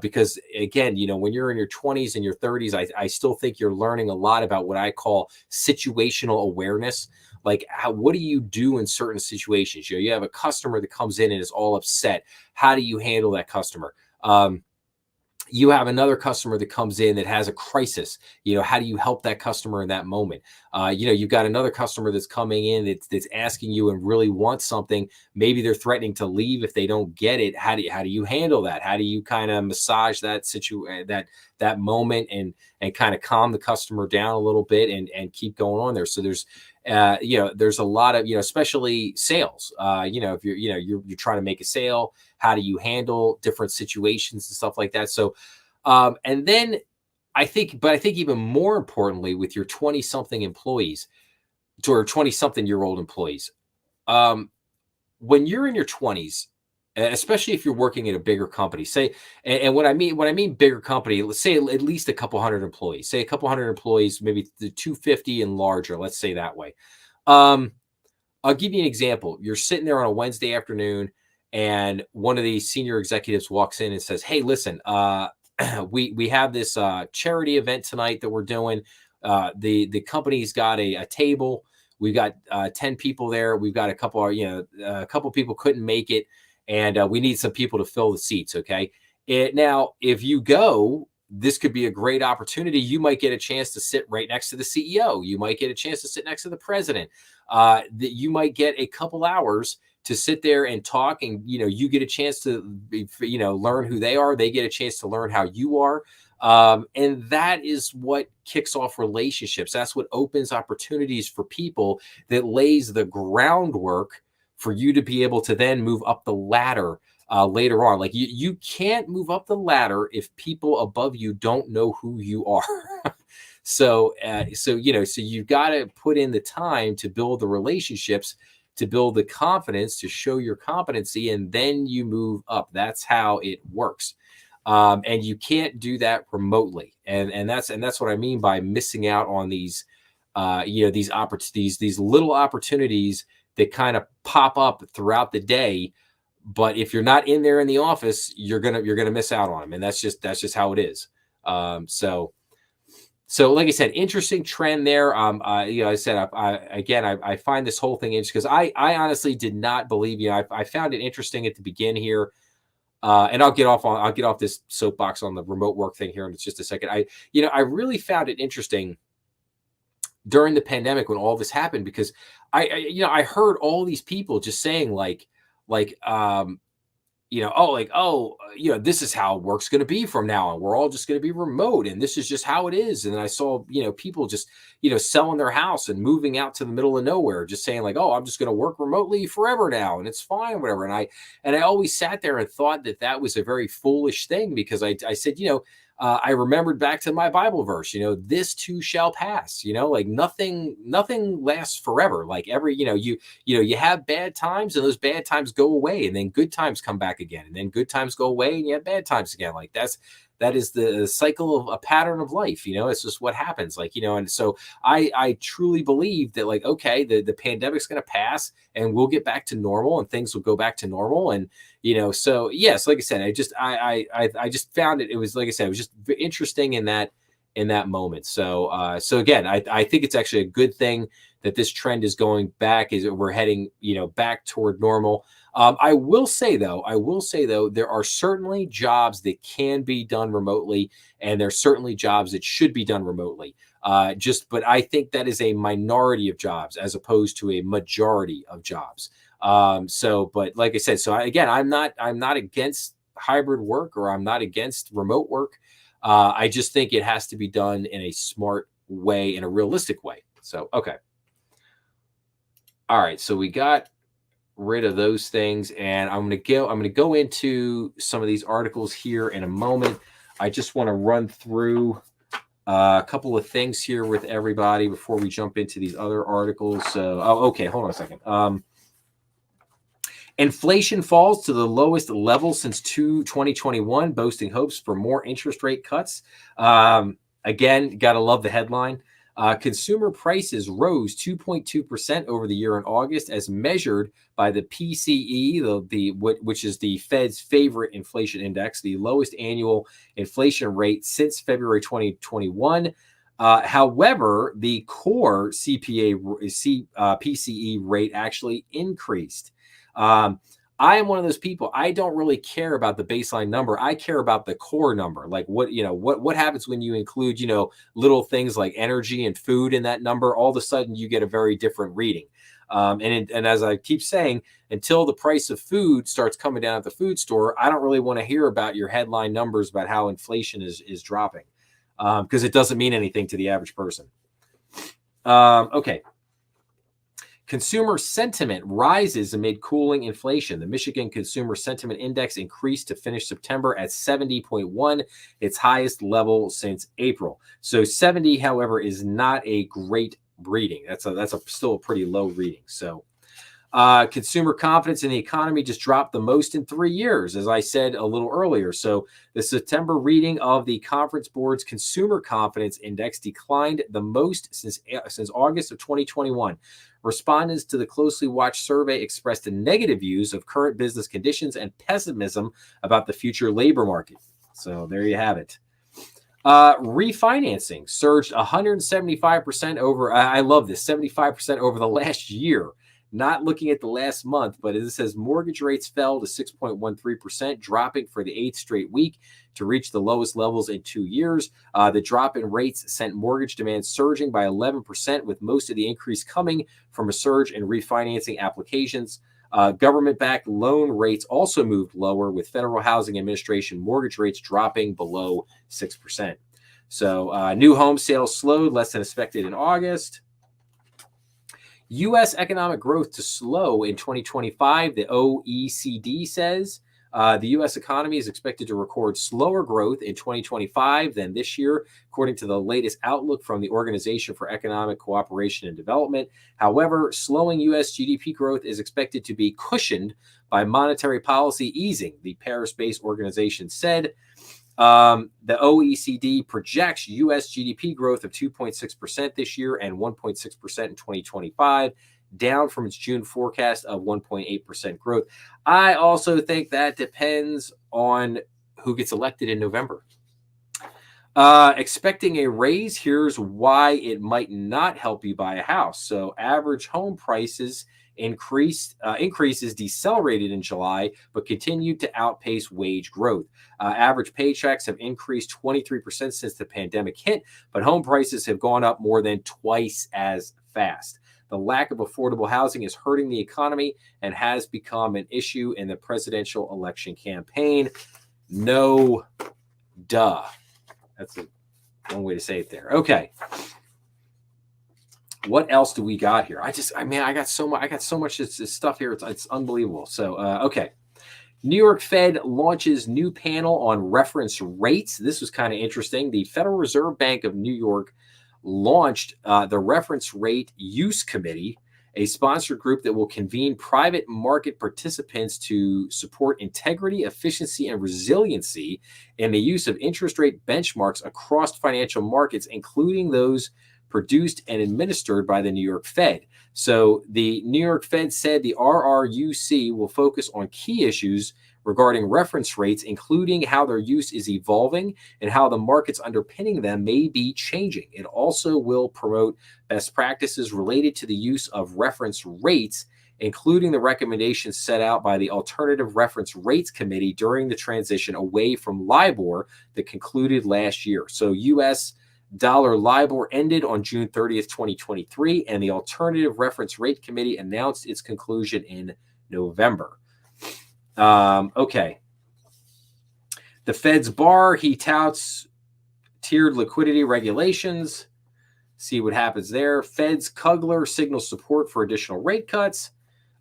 Because again, when you're in your 20s and your 30s, I still think you're learning a lot about what I call situational awareness. Like, what do you do in certain situations? You have a customer that comes in and is all upset. How do you handle that customer? You have another customer that comes in that has a crisis. How do you help that customer in that moment? You've got another customer that's coming in that's asking you and really wants something. Maybe they're threatening to leave if they don't get it. How do you handle that? How do you kind of massage that moment and kind of calm the customer down a little bit and keep going on there? So there's a lot of, especially sales, if you're trying to make a sale, how do you handle different situations and stuff like that? So, and then I think even more importantly, with your 20 something employees or 20 something year old employees, when you're in your 20s, especially if you're working at a bigger company, say, and when I mean bigger company, let's say at least a couple hundred employees, maybe the 250 and larger, let's say that way. I'll give you an example. You're sitting there on a Wednesday afternoon, and one of these senior executives walks in and says, "Hey, listen, we have this charity event tonight that we're doing. The company's got a table. We've got 10 people there. We've got a couple people couldn't make it, and we need some people to fill the seats. Okay, now if you go, this could be a great opportunity. You might get a chance to sit right next to the CEO. You might get a chance to sit next to the president. You might get a couple hours to sit there and talk, and you get a chance to learn who they are. They get a chance to learn how you are, and that is what kicks off relationships. That's what opens opportunities for people, that lays the groundwork for you to be able to then move up the ladder later on. Like, you can't move up the ladder if people above you don't know who you are. So you've got to put in the time to build the relationships, to build the confidence, to show your competency, and then you move up. That's how it works. And you can't do that remotely. And that's what I mean by missing out on these these little opportunities that kind of pop up throughout the day. But if you're not in there in the office, you're gonna miss out on them, and that's just how it is. So like I said, interesting trend there. I said, I find this whole thing interesting because I honestly did not believe, I found it interesting at the beginning here. And I'll get off this soapbox on the remote work thing here in just a second. I really found it interesting during the pandemic when all this happened, because I heard all these people just saying this is how work's going to be from now on. We're all just going to be remote, and this is just how it is. And I saw, people just, selling their house and moving out to the middle of nowhere, just saying like, oh, I'm just going to work remotely forever now, and it's fine, whatever. And I always sat there and thought that was a very foolish thing, because I said, I remembered back to my Bible verse, this too shall pass, like nothing lasts forever. Like you have bad times and those bad times go away and then good times come back again and then good times go away and you have bad times again. Like that is the cycle of a pattern of life. It's just what happens. And so I truly believe that okay, the pandemic's going to pass and we'll get back to normal and things will go back to normal. And, so yes, like I said, I just found it was, like I said, it was just interesting in that moment. So again, I think it's actually a good thing that this trend is going back, is that we're heading, back toward normal. I will say though, there are certainly jobs that can be done remotely, and there's certainly jobs that should be done remotely. But I think that is a minority of jobs as opposed to a majority of jobs. But like I said, I'm not against hybrid work, or I'm not against remote work. I just think it has to be done in a smart way, in a realistic way. So, okay. All right. So we got rid of those things, and I'm going to go into some of these articles here in a moment. I just want to run through a couple of things here with everybody before we jump into these other articles. So, okay, hold on a second. Inflation falls to the lowest level since 2021, boasting hopes for more interest rate cuts. Again, got to love the headline. Consumer prices rose 2.2% over the year in August, as measured by the PCE, which is the Fed's favorite inflation index, the lowest annual inflation rate since February 2021. However, the core PCE rate actually increased. I am one of those people. I don't really care about the baseline number. I care about the core number. Like what happens when you include, little things like energy and food in that number. All of a sudden you get a very different reading. And as I keep saying, until the price of food starts coming down at the food store, I don't really want to hear about your headline numbers about how inflation is dropping, because it doesn't mean anything to the average person. Okay. Consumer sentiment rises amid cooling inflation. The Michigan Consumer Sentiment Index increased to finish September at 70.1, its highest level since April. So 70, however, is not a great reading. That's still a pretty low reading. So consumer confidence in the economy just dropped the most in 3 years, as I said a little earlier. So the September reading of the Conference Board's Consumer Confidence Index declined the most since August of 2021. Respondents to the closely watched survey expressed negative views of current business conditions and pessimism about the future labor market. So there you have it. Refinancing surged 175% over. I love this, 75% over the last year. Not looking at the last month, but it says mortgage rates fell to 6.13%, dropping for the 8th straight week to reach the lowest levels in 2 years. The drop in rates sent mortgage demand surging by 11%, with most of the increase coming from a surge in refinancing applications. Government-backed loan rates also moved lower, with Federal Housing Administration mortgage rates dropping below 6%. So new home sales slowed less than expected in August. U.S. economic growth to slow in 2025, the OECD says. The U.S. economy is expected to record slower growth in 2025 than this year, according to the latest outlook from the Organization for Economic Cooperation and Development. However, slowing U.S. GDP growth is expected to be cushioned by monetary policy easing, the Paris-based organization said. The OECD projects U.S. GDP growth of 2.6% this year and 1.6% in 2025, down from its June forecast of 1.8% growth. I also think that depends on who gets elected in November. Expecting a raise, here's why it might not help you buy a house. So average home prices increases decelerated in July, but continued to outpace wage growth. Average paychecks have increased 23% since the pandemic hit, but home prices have gone up more than twice as fast. The lack of affordable housing is hurting the economy and has become an issue in the presidential election campaign. No duh. That's one way to say it there. Okay. What else do we got here? I got so much stuff here. It's unbelievable. So, okay. New York Fed launches new panel on reference rates. This was kind of interesting. The Federal Reserve Bank of New York launched the Reference Rate Use Committee, a sponsored group that will convene private market participants to support integrity, efficiency, and resiliency in the use of interest rate benchmarks across financial markets, including those produced and administered by the New York Fed. So the New York Fed said the RRUC will focus on key issues regarding reference rates, including how their use is evolving and how the markets underpinning them may be changing. It also will promote best practices related to the use of reference rates, including the recommendations set out by the Alternative Reference Rates Committee during the transition away from LIBOR that concluded last year. So U.S. dollar LIBOR ended on June 30th, 2023, and the Alternative Reference Rate Committee announced its conclusion in November. Okay. The Fed's bar, he touts tiered liquidity regulations. See what happens there. Fed's Kugler signals support for additional rate cuts.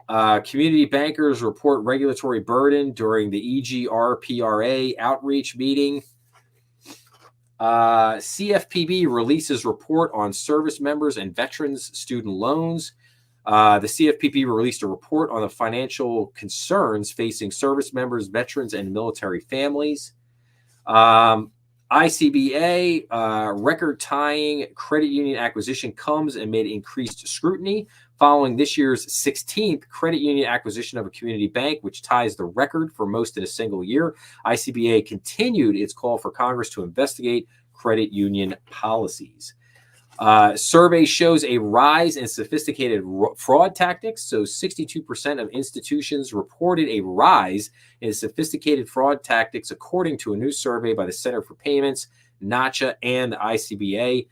Community bankers report regulatory burden during the EGRPRA outreach meeting. CFPB releases report on service members and veterans student loans. The CFPB released a report on the financial concerns facing service members, veterans, and military families. ICBA record-tying credit union acquisition comes amid increased scrutiny following this year's 16th credit union acquisition of a community bank, which ties the record for most in a single year. ICBA continued its call for Congress to investigate credit union policies. Survey shows a rise in sophisticated fraud tactics. So 62% of institutions reported a rise in sophisticated fraud tactics, according to a new survey by the Center for Payments, NACHA, and the ICBA.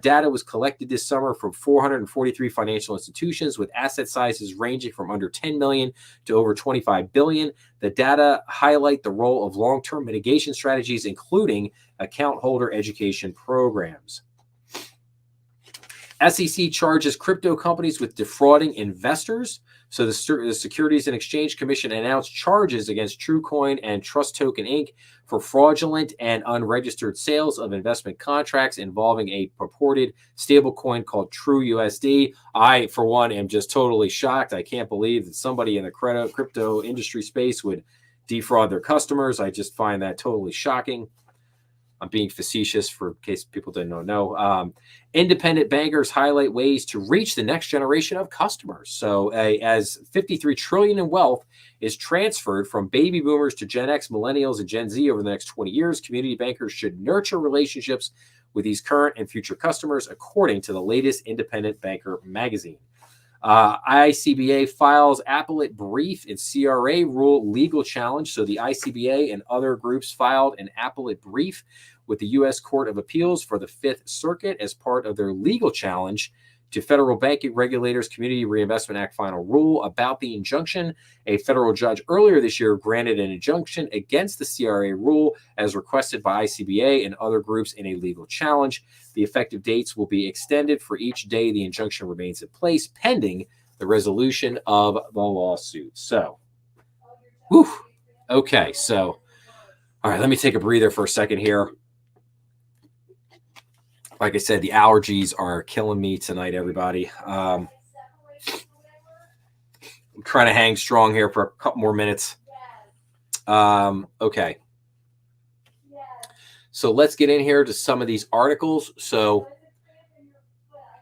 Data was collected this summer from 443 financial institutions with asset sizes ranging from under 10 million to over 25 billion. The data highlight the role of long-term mitigation strategies, including account holder education programs. SEC charges crypto companies with defrauding investors. So the Securities and Exchange Commission announced charges against TrueCoin and Trust Token Inc. for fraudulent and unregistered sales of investment contracts involving a purported stablecoin called TrueUSD. I, for one, am just totally shocked. I can't believe that somebody in the crypto industry space would defraud their customers. I just find that totally shocking. I'm being facetious for in case people didn't know. Independent bankers highlight ways to reach the next generation of customers. So as 53 trillion in wealth is transferred from baby boomers to Gen X, millennials, and Gen Z over the next 20 years, community bankers should nurture relationships with these current and future customers, according to the latest Independent Banker magazine. ICBA files appellate brief in CRA rule legal challenge. So the ICBA and other groups filed an appellate brief with the U.S. Court of Appeals for the Fifth Circuit as part of their legal challenge to federal banking regulators' Community Reinvestment Act final rule about the injunction. A federal judge earlier this year granted an injunction against the CRA rule as requested by ICBA and other groups in a legal challenge. The effective dates will be extended for each day the injunction remains in place, pending the resolution of the lawsuit. So, whew, okay. So, all right, let me take a breather for a second here. Like I said, the allergies are killing me tonight, everybody. I'm trying to hang strong here for a couple more minutes. Okay. So let's get in here to some of these articles. So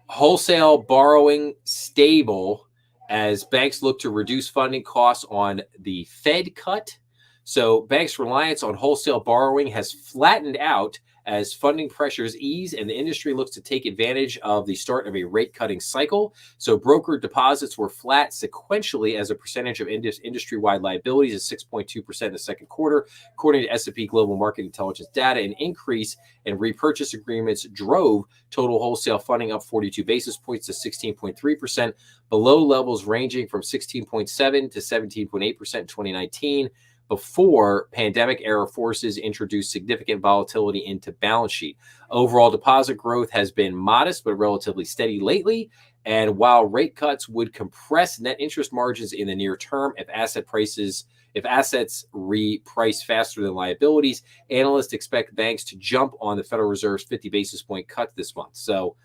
wholesale borrowing stable as banks look to reduce funding costs on the Fed cut. So banks' reliance on wholesale borrowing has flattened out as funding pressures ease and the industry looks to take advantage of the start of a rate-cutting cycle. So brokered deposits were flat sequentially as a percentage of industry-wide liabilities at 6.2% in the second quarter. According to S&P Global Market Intelligence data, an increase in repurchase agreements drove total wholesale funding up 42 basis points to 16.3%, below levels ranging from 16.7 to 17.8% in 2019. Before pandemic-era forces introduced significant volatility into balance sheet. Overall deposit growth has been modest but relatively steady lately. And while rate cuts would compress net interest margins in the near term, if asset prices If assets reprice faster than liabilities, analysts expect banks to jump on the Federal Reserve's 50 basis point cut this month. So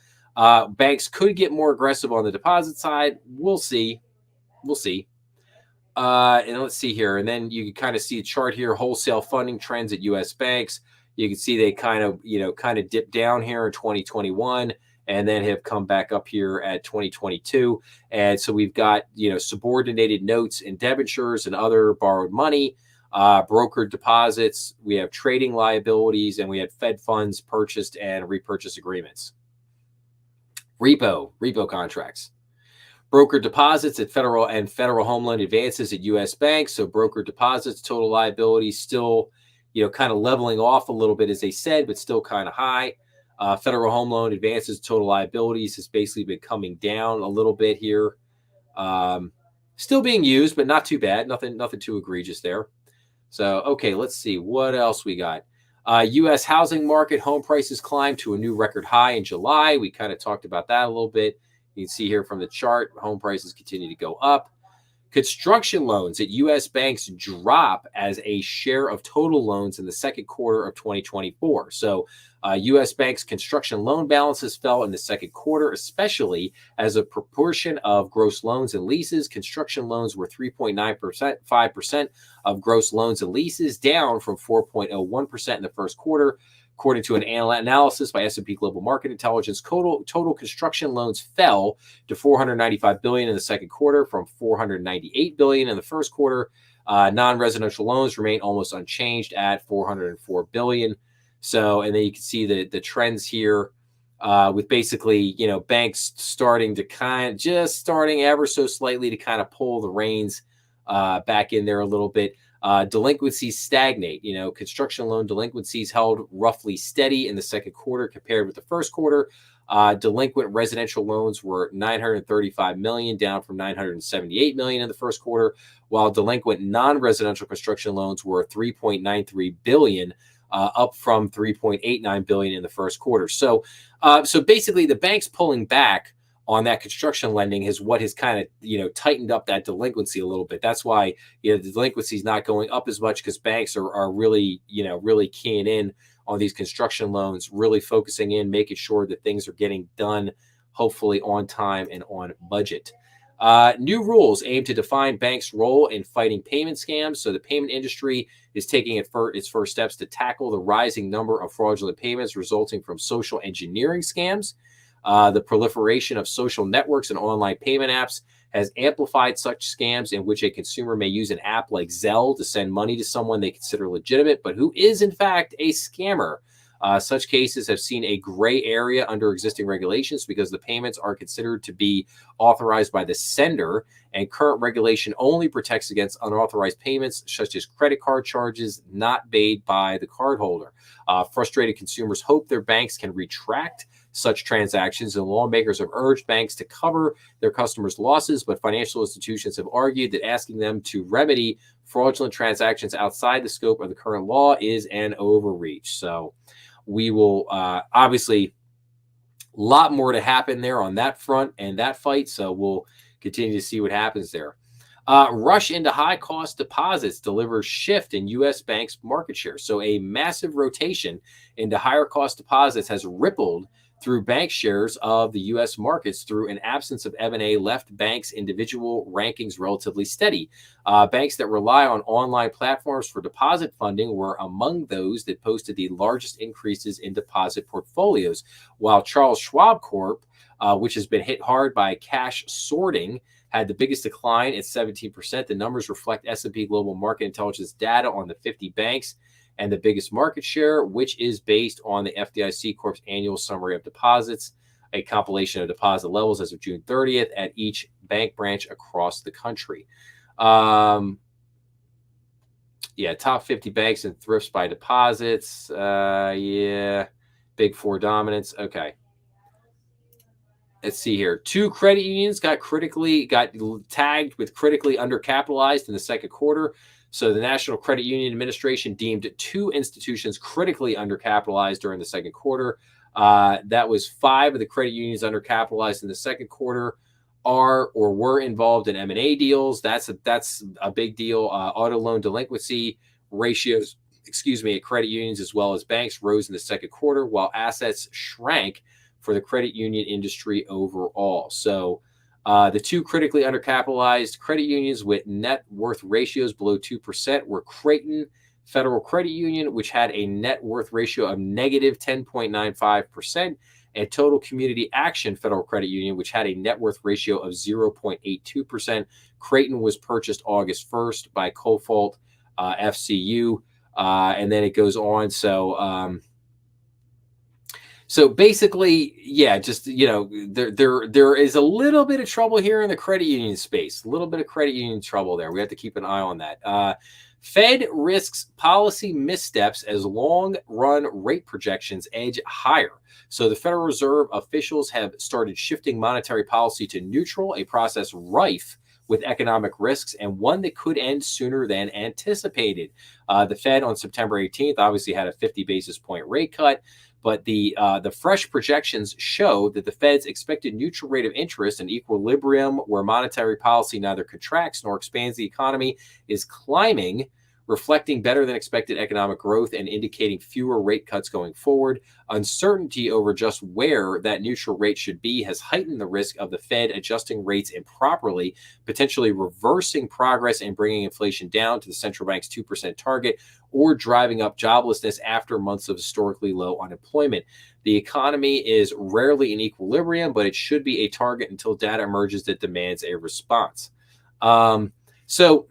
banks could get more aggressive on the deposit side. We'll see. We'll see. And let's see here. And then you can kind of see a chart here, wholesale funding trends at U.S. banks. You can see they kind of dipped down here in 2021 and then have come back up here at 2022. And so we've got, subordinated notes and debentures and other borrowed money, brokered deposits. We have trading liabilities, and we had Fed funds purchased and repurchase agreements. Repo contracts. Broker deposits at federal home loan advances at U.S. banks. So broker deposits, total liabilities still, kind of leveling off a little bit, as they said, but still kind of high. Federal home loan advances, total liabilities has basically been coming down a little bit here. Still being used, but not too bad. Nothing too egregious there. So, okay, let's see what else we got. U.S. housing market, home prices climbed to a new record high in July. We kind of talked about that a little bit. You can see here from the chart, home prices continue to go up. Construction loans at U.S. banks drop as a share of total loans in the second quarter of 2024. So U.S. banks' construction loan balances fell in the second quarter, especially as a proportion of gross loans and leases. Construction loans were 3.95% of gross loans and leases, down from 4.01% in the first quarter. According to an analysis by S&P Global Market Intelligence, total construction loans fell to $495 billion in the second quarter from $498 billion in the first quarter. Non-residential loans remain almost unchanged at $404 billion. So, and then you can see the trends here with basically, banks starting ever so slightly to kind of pull the reins back in there a little bit. Delinquencies stagnate. Construction loan delinquencies held roughly steady in the second quarter compared with the first quarter. Delinquent residential loans were $935 million, down from $978 million in the first quarter, while delinquent non-residential construction loans were $3.93 billion, up from $3.89 billion in the first quarter. So basically, the banks pulling back on that construction lending is what has kind of, tightened up that delinquency a little bit. That's why, the delinquency is not going up as much, because banks are really, really keying in on these construction loans, really focusing in, making sure that things are getting done, hopefully on time and on budget. New rules aim to define banks' role in fighting payment scams. So the payment industry is taking its first steps to tackle the rising number of fraudulent payments resulting from social engineering scams. The proliferation of social networks and online payment apps has amplified such scams, in which a consumer may use an app like Zelle to send money to someone they consider legitimate, but who is in fact a scammer. Such cases have seen a gray area under existing regulations because the payments are considered to be authorized by the sender, and current regulation only protects against unauthorized payments, such as credit card charges not made by the cardholder. Frustrated consumers hope their banks can retract such transactions, and lawmakers have urged banks to cover their customers' losses, but financial institutions have argued that asking them to remedy fraudulent transactions outside the scope of the current law is an overreach. So we will obviously a lot more to happen there on that front and that fight. So we'll continue to see what happens there. Rush into high-cost deposits delivers shift in U.S. banks' market share. So a massive rotation into higher-cost deposits has rippled through bank shares of the U.S. markets. Through an absence of M&A, left banks' individual rankings relatively steady. Banks that rely on online platforms for deposit funding were among those that posted the largest increases in deposit portfolios, while Charles Schwab Corp., which has been hit hard by cash sorting, had the biggest decline at 17%. The numbers reflect S&P Global Market Intelligence data on the 50 banks and the biggest market share, which is based on the FDIC Corp's annual summary of deposits, a compilation of deposit levels as of June 30th at each bank branch across the country. Top 50 banks and thrifts by deposits. Big four dominance. Okay. Let's see here. 2 credit unions got tagged with critically undercapitalized in the second quarter. So the National Credit Union Administration deemed 2 institutions critically undercapitalized during the second quarter. That was 5 of the credit unions undercapitalized in the second quarter. are or were involved in M&A deals. That's a big deal. Auto loan delinquency ratios, at credit unions as well as banks rose in the second quarter, while assets shrank for the credit union industry overall. So the two critically undercapitalized credit unions with net worth ratios below 2% were Creighton Federal Credit Union, which had a net worth ratio of negative 10.95%, and Total Community Action Federal Credit Union, which had a net worth ratio of 0.82%. Creighton was purchased August 1st by Cofault FCU, and then it goes on. So basically, yeah, just, there is a little bit of trouble here in the credit union space, a little bit of credit union trouble there. We have to keep an eye on that. Fed risks policy missteps as long-run rate projections edge higher. So the Federal Reserve officials have started shifting monetary policy to neutral, a process rife with economic risks and one that could end sooner than anticipated. The Fed on September 18th obviously had a 50 basis point rate cut, but the fresh projections show that the Fed's expected neutral rate of interest and equilibrium, where monetary policy neither contracts nor expands the economy, is climbing, reflecting better than expected economic growth and indicating fewer rate cuts going forward. Uncertainty over just where that neutral rate should be has heightened the risk of the Fed adjusting rates improperly, potentially reversing progress and bringing inflation down to the central bank's 2% target, or driving up joblessness after months of historically low unemployment. The economy is rarely in equilibrium, but it should be a target until data emerges that demands a response. So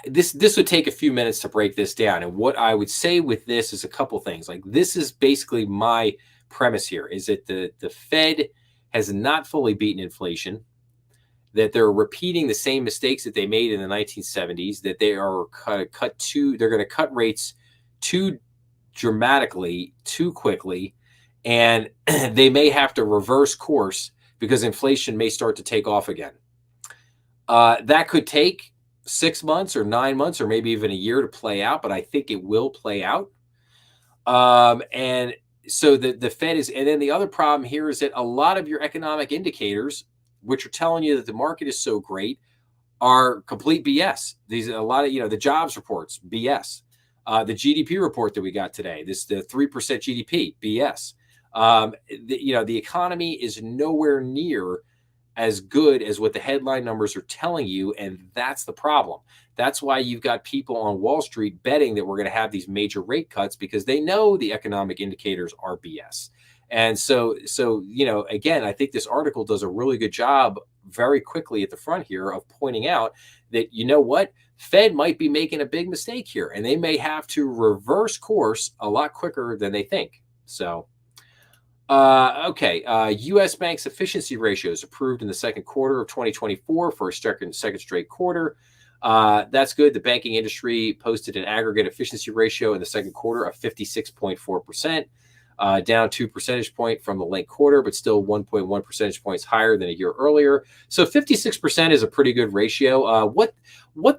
this would take a few minutes to break this down. And what I would say with this is a couple things. Like, this is basically my premise here, is that the Fed has not fully beaten inflation, that they're repeating the same mistakes that they made in the 1970s, that they are they're going to cut rates too dramatically, too quickly, and they may have to reverse course because inflation may start to take off again. That could take 6 months or 9 months or maybe even a year to play out, but I think it will play out. And so the Fed is, and then the other problem here is that a lot of your economic indicators, which are telling you that the market is so great, are complete BS. These a lot of, the jobs reports, BS. The GDP report that we got today, the 3% GDP, BS. The economy is nowhere near as good as what the headline numbers are telling you, and that's the problem. That's why you've got people on Wall Street betting that we're going to have these major rate cuts, because they know the economic indicators are BS. And so again, I think this article does a really good job very quickly at the front here of pointing out that, Fed might be making a big mistake here, and they may have to reverse course a lot quicker than they think. So U.S. banks efficiency ratios approved in the second quarter of 2024 for a second straight quarter. That's good. The banking industry posted an aggregate efficiency ratio in the second quarter of 56.4%, down 2 percentage points from the linked quarter, but still 1.1 percentage points higher than a year earlier. So 56% is a pretty good ratio. What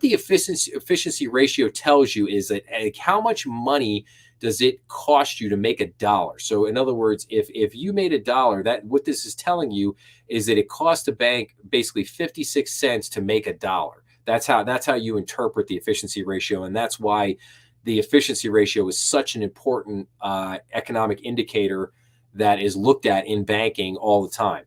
the efficiency ratio tells you is that how much money does it cost you to make a dollar? So in other words, if you made a dollar, that what this is telling you is that it cost a bank basically 56 cents to make a dollar. That's how you interpret the efficiency ratio, and that's why the efficiency ratio is such an important economic indicator that is looked at in banking all the time,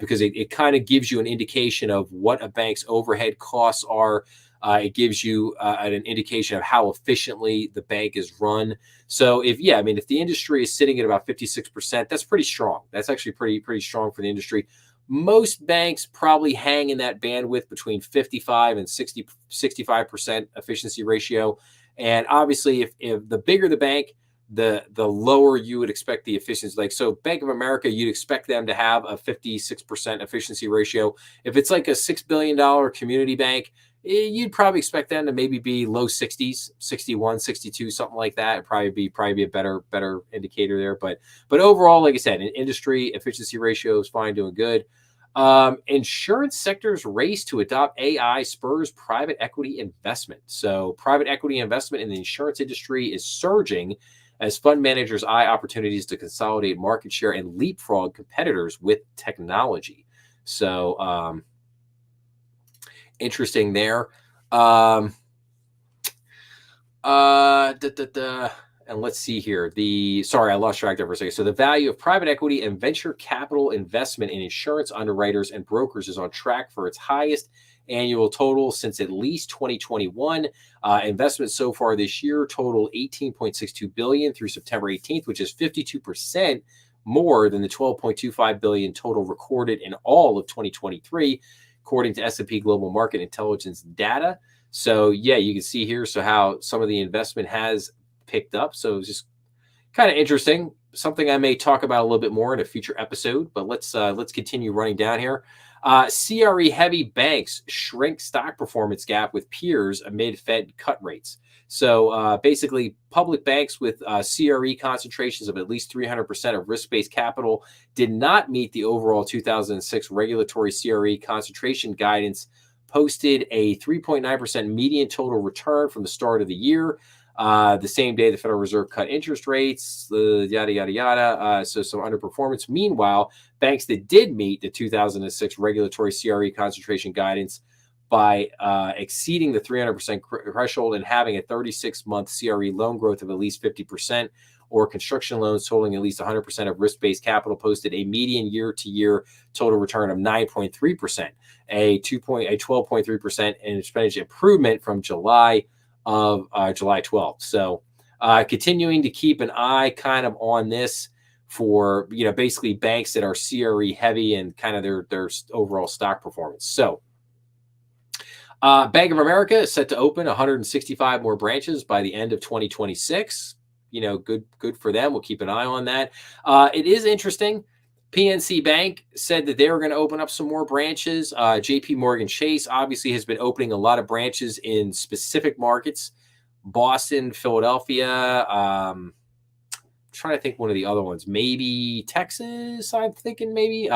because it kind of gives you an indication of what a bank's overhead costs are. It gives you an indication of how efficiently the bank is run. So if the industry is sitting at about 56%, that's pretty strong. That's actually pretty strong for the industry. Most banks probably hang in that bandwidth between 55 and 65% efficiency ratio. And obviously, if the bigger the bank, the lower you would expect the efficiency. Like, so Bank of America, you'd expect them to have a 56% efficiency ratio. If it's like a $6 billion community bank, you'd probably expect them to maybe be low 60s, 61, 62, something like that. It'd probably be a better indicator there. But overall, like I said, in industry, efficiency ratio is fine, doing good. Insurance sector's race to adopt AI spurs private equity investment. So private equity investment in the insurance industry is surging as fund managers eye opportunities to consolidate market share and leapfrog competitors with technology. So interesting there. And let's see here. Sorry, I lost track there for a second. So the value of private equity and venture capital investment in insurance underwriters and brokers is on track for its highest annual total since at least 2021. Investments so far this year total 18.62 billion through September 18th, which is 52% more than the 12.25 billion total recorded in all of 2023, according to S&P Global Market Intelligence data. So yeah, you can see here how some of the investment has picked up. So it's just kind of interesting. Something I may talk about a little bit more in a future episode. But let's continue running down here. CRE heavy banks shrink stock performance gap with peers amid Fed cut rates. So basically, public banks with CRE concentrations of at least 300% of risk-based capital did not meet the overall 2006 regulatory CRE concentration guidance, posted a 3.9% median total return from the start of the year. The same day the Federal Reserve cut interest rates, yada, yada, yada. So some underperformance. Meanwhile, banks that did meet the 2006 regulatory CRE concentration guidance by exceeding the 300% threshold and having a 36-month CRE loan growth of at least 50%, or construction loans totaling at least 100% of risk-based capital, posted a median year-to-year total return of 9.3%, a 12.3% percentage improvement from July 12th. So continuing to keep an eye kind of on this for, basically banks that are CRE heavy and kind of their overall stock performance. So Bank of America is set to open 165 more branches by the end of 2026. Good for them. We'll keep an eye on that. It is interesting. PNC Bank said that they were going to open up some more branches. JP Morgan Chase obviously has been opening a lot of branches in specific markets: Boston, Philadelphia. Trying to think one of the other ones, maybe Texas. I'm thinking maybe.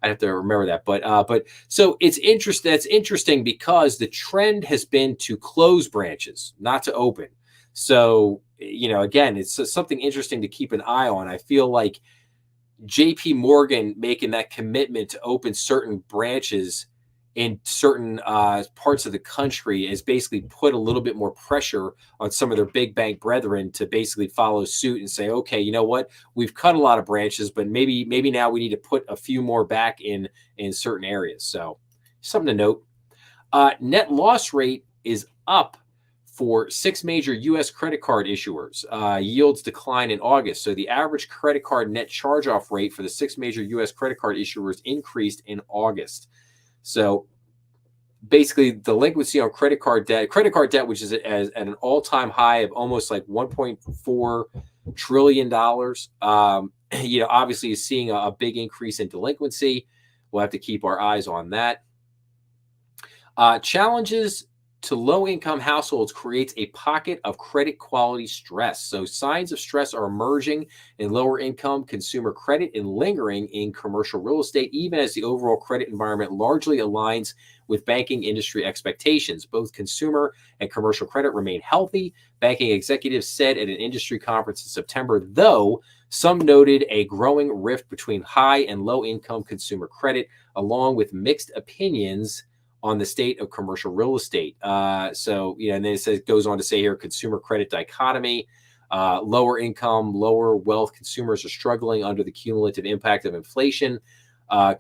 I have to remember that, but so it's interesting. That's interesting because the trend has been to close branches, not to open. So again, it's something interesting to keep an eye on. I feel like JP Morgan making that commitment to open certain branches in certain parts of the country has basically put a little bit more pressure on some of their big bank brethren to basically follow suit and say, okay, you know what, we've cut a lot of branches, but maybe now we need to put a few more back in certain areas. So something to note. Net loss rate is up for 6 major U.S. credit card issuers. Yields decline in August. So the average credit card net charge-off rate for the 6 major U.S. credit card issuers increased in August. So basically, delinquency on credit card debt, which is at an all-time high of almost like $1.4 trillion, obviously is seeing a big increase in delinquency. We'll have to keep our eyes on that. Challenges to low-income households creates a pocket of credit quality stress. So signs of stress are emerging in lower-income consumer credit and lingering in commercial real estate, even as the overall credit environment largely aligns with banking industry expectations. Both consumer and commercial credit remain healthy, banking executives said at an industry conference in September, though some noted a growing rift between high and low-income consumer credit, along with mixed opinions on the state of commercial real estate. And then it goes on to say here, consumer credit dichotomy, lower income, lower wealth consumers are struggling under the cumulative impact of inflation,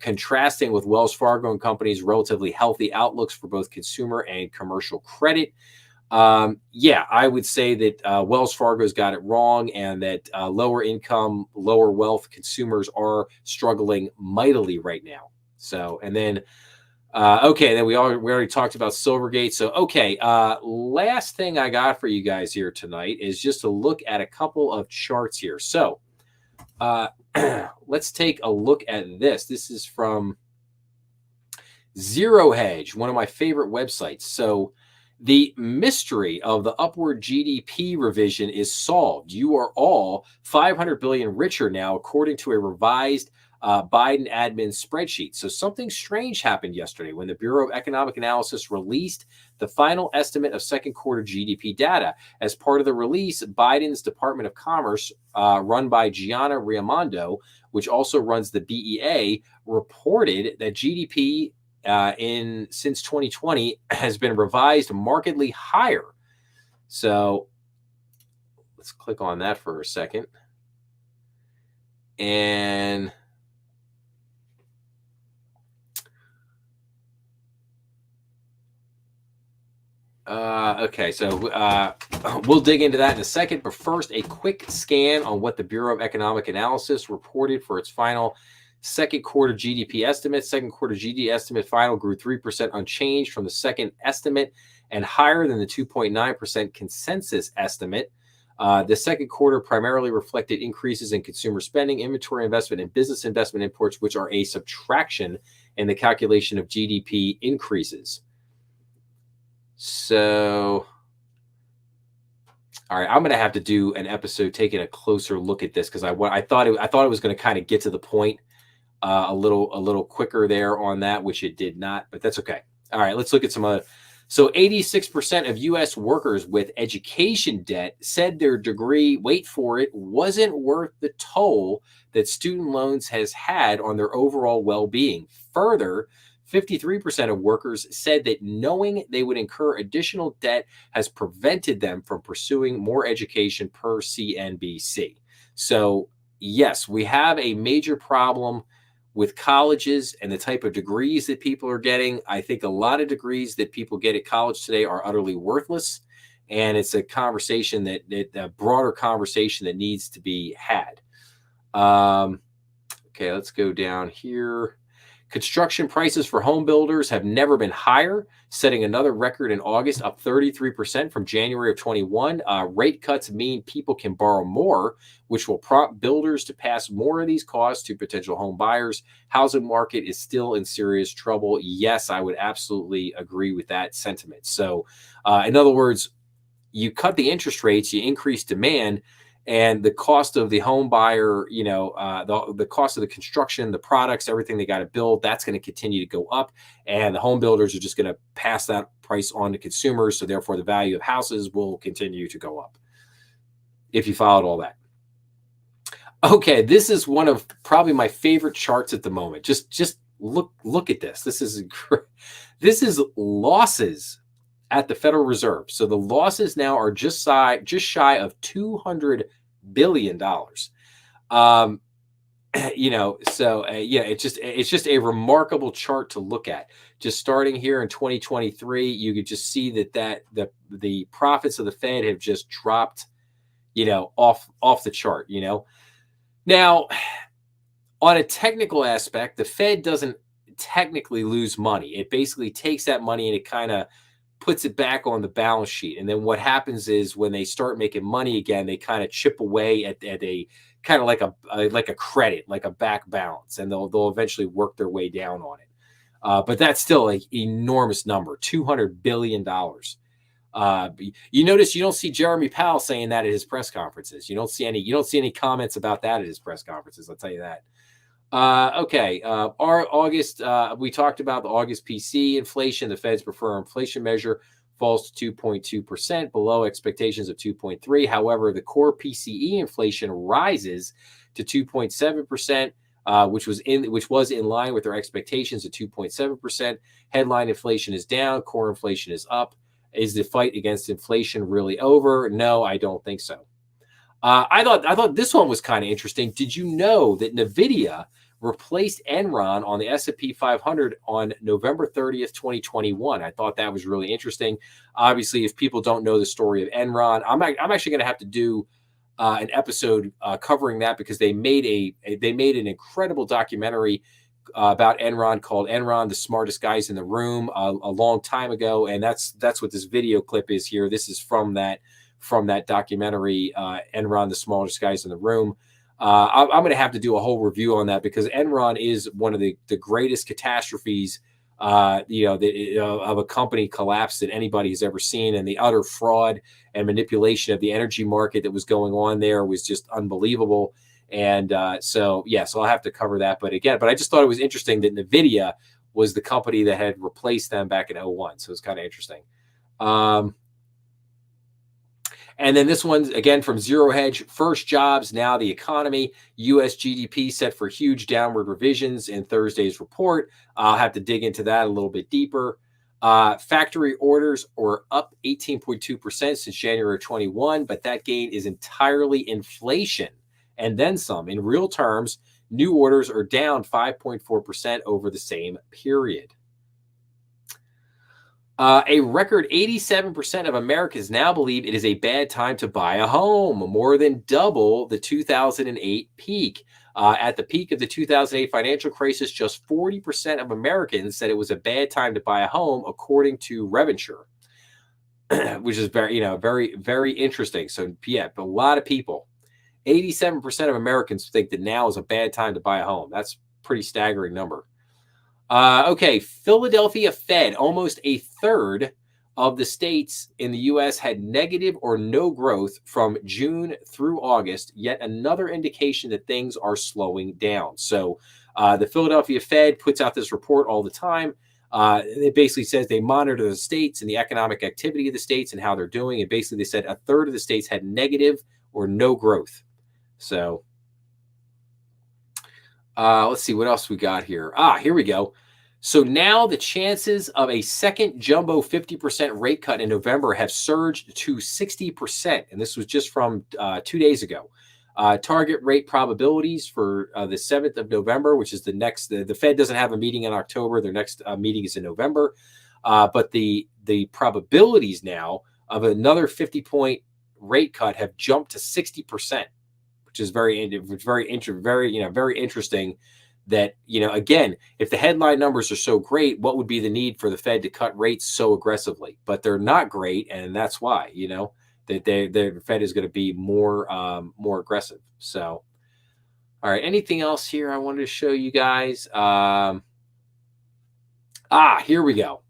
contrasting with Wells Fargo and company's relatively healthy outlooks for both consumer and commercial credit. I would say that Wells Fargo's got it wrong, and that lower income, lower wealth consumers are struggling mightily right now. So, and then then we already talked about Silvergate. So, last thing I got for you guys here tonight is just to look at a couple of charts here. So, let's take a look at this. This is from Zero Hedge, one of my favorite websites. So, the mystery of the upward GDP revision is solved. You are all 500 billion richer now, according to a revised Biden admin spreadsheet. So something strange happened yesterday when the Bureau of Economic Analysis released the final estimate of second quarter GDP data. As part of the release, Biden's Department of Commerce, run by Gianna Raimondo, which also runs the BEA, reported that GDP since 2020 has been revised markedly higher. So let's click on that for a second. And okay, so we'll dig into that in a second. But first, a quick scan on what the Bureau of Economic Analysis reported for its final second quarter GDP estimate. Second quarter GDP estimate final grew 3% unchanged from the second estimate and higher than the 2.9% consensus estimate. The second quarter primarily reflected increases in consumer spending, inventory investment, and business investment imports, which are a subtraction in the calculation of GDP increases. So, all right, I'm going to have to do an episode taking a closer look at this because I thought it was going to kind of get to the point a little quicker there on that, which it did not, but that's okay. All right, let's look at some other. So 86% of U.S. workers with education debt said their degree, wait for it, wasn't worth the toll that student loans has had on their overall well-being. Further, 53% of workers said that knowing they would incur additional debt has prevented them from pursuing more education per CNBC. So, yes, we have a major problem with colleges and the type of degrees that people are getting. I think a lot of degrees that people get at college today are utterly worthless. And it's a conversation a broader conversation that needs to be had. Okay, let's go down here. Construction prices for home builders have never been higher, setting another record in August, up 33% from January of 21. Rate cuts mean people can borrow more, which will prompt builders to pass more of these costs to potential home buyers. Housing market is still in serious trouble. Yes, I would absolutely agree with that sentiment. So, in other words, you cut the interest rates, you increase demand, and the cost of the home buyer, the cost of the construction, the products, everything they got to build, that's going to continue to go up. And the home builders are just going to pass that price on to consumers. So therefore, the value of houses will continue to go up. If you followed all that. Okay, this is one of probably my favorite charts at the moment. Just look at this. This is losses at the Federal Reserve. So the losses now are just shy of $200 billion. It's just a remarkable chart to look at. Just starting here in 2023, you could just see that the profits of the Fed have just dropped, off the chart. Now, on a technical aspect, the Fed doesn't technically lose money. It basically takes that money and it kind of puts it back on the balance sheet. And then what happens is when they start making money again, they kind of chip away at a kind of like a credit, like a back balance, and they'll eventually work their way down on it. But that's still an enormous number, $200 billion. You notice you don't see Jeremy Powell saying that at his press conferences. You don't see any comments about that at his press conferences. I'll tell you that. Okay. Our August, we talked about the August PC inflation. The Fed's preferred inflation measure falls to 2.2%, below expectations of 2.3. However, the core PCE inflation rises to 2.7%, which was in line with their expectations of 2.7%. Headline inflation is down, core inflation is up. Is the fight against inflation really over? No, I don't think so. I thought this one was kind of interesting. Did you know that NVIDIA replaced Enron on the S&P 500 on November 30th, 2021? I thought that was really interesting. Obviously, if people don't know the story of Enron, I'm actually going to have to do an episode covering that because they made an incredible documentary about Enron called Enron, the Smartest Guys in the Room, a long time ago, and that's what this video clip is here. This is from that documentary, Enron, the Smartest Guys in the Room. I'm going to have to do a whole review on that because Enron is one of the greatest catastrophes, of a company collapse that anybody has ever seen, and the utter fraud and manipulation of the energy market that was going on there was just unbelievable. And so I'll have to cover that. But I just thought it was interesting that NVIDIA was the company that had replaced them back in 01. So it's kind of interesting. And then this one's again from Zero Hedge. First jobs, now the economy. U.S. GDP set for huge downward revisions in Thursday's report. I'll have to dig into that a little bit deeper. Factory orders are up 18.2% since January 21, but that gain is entirely inflation and then some. In real terms, new orders are down 5.4% over the same period. A record 87% of Americans now believe it is a bad time to buy a home, more than double the 2008 peak. At the peak of the 2008 financial crisis, just 40% of Americans said it was a bad time to buy a home, according to Reventure, which is very, very interesting. So, but a lot of people, 87% of Americans think that now is a bad time to buy a home. That's a pretty staggering number. Okay, Philadelphia Fed, almost a third of the states in the U.S. had negative or no growth from June through August, yet another indication that things are slowing down. So the Philadelphia Fed puts out this report all the time. It basically says they monitor the states and the economic activity of the states and how they're doing. And basically they said a third of the states had negative or no growth. So let's see what else we got here. Here we go. So now the chances of a second jumbo 50% rate cut in November have surged to 60%. And this was just from 2 days ago. Target rate probabilities for the 7th of November, which is the next, the Fed doesn't have a meeting in October. Their next meeting is in November. But the probabilities now of another 50-point rate cut have jumped to 60%. Which is very interesting that, again, if the headline numbers are so great, what would be the need for the Fed to cut rates so aggressively? But they're not great. And that's why, that the Fed is going to be more aggressive. So, all right. Anything else here I wanted to show you guys? Here we go.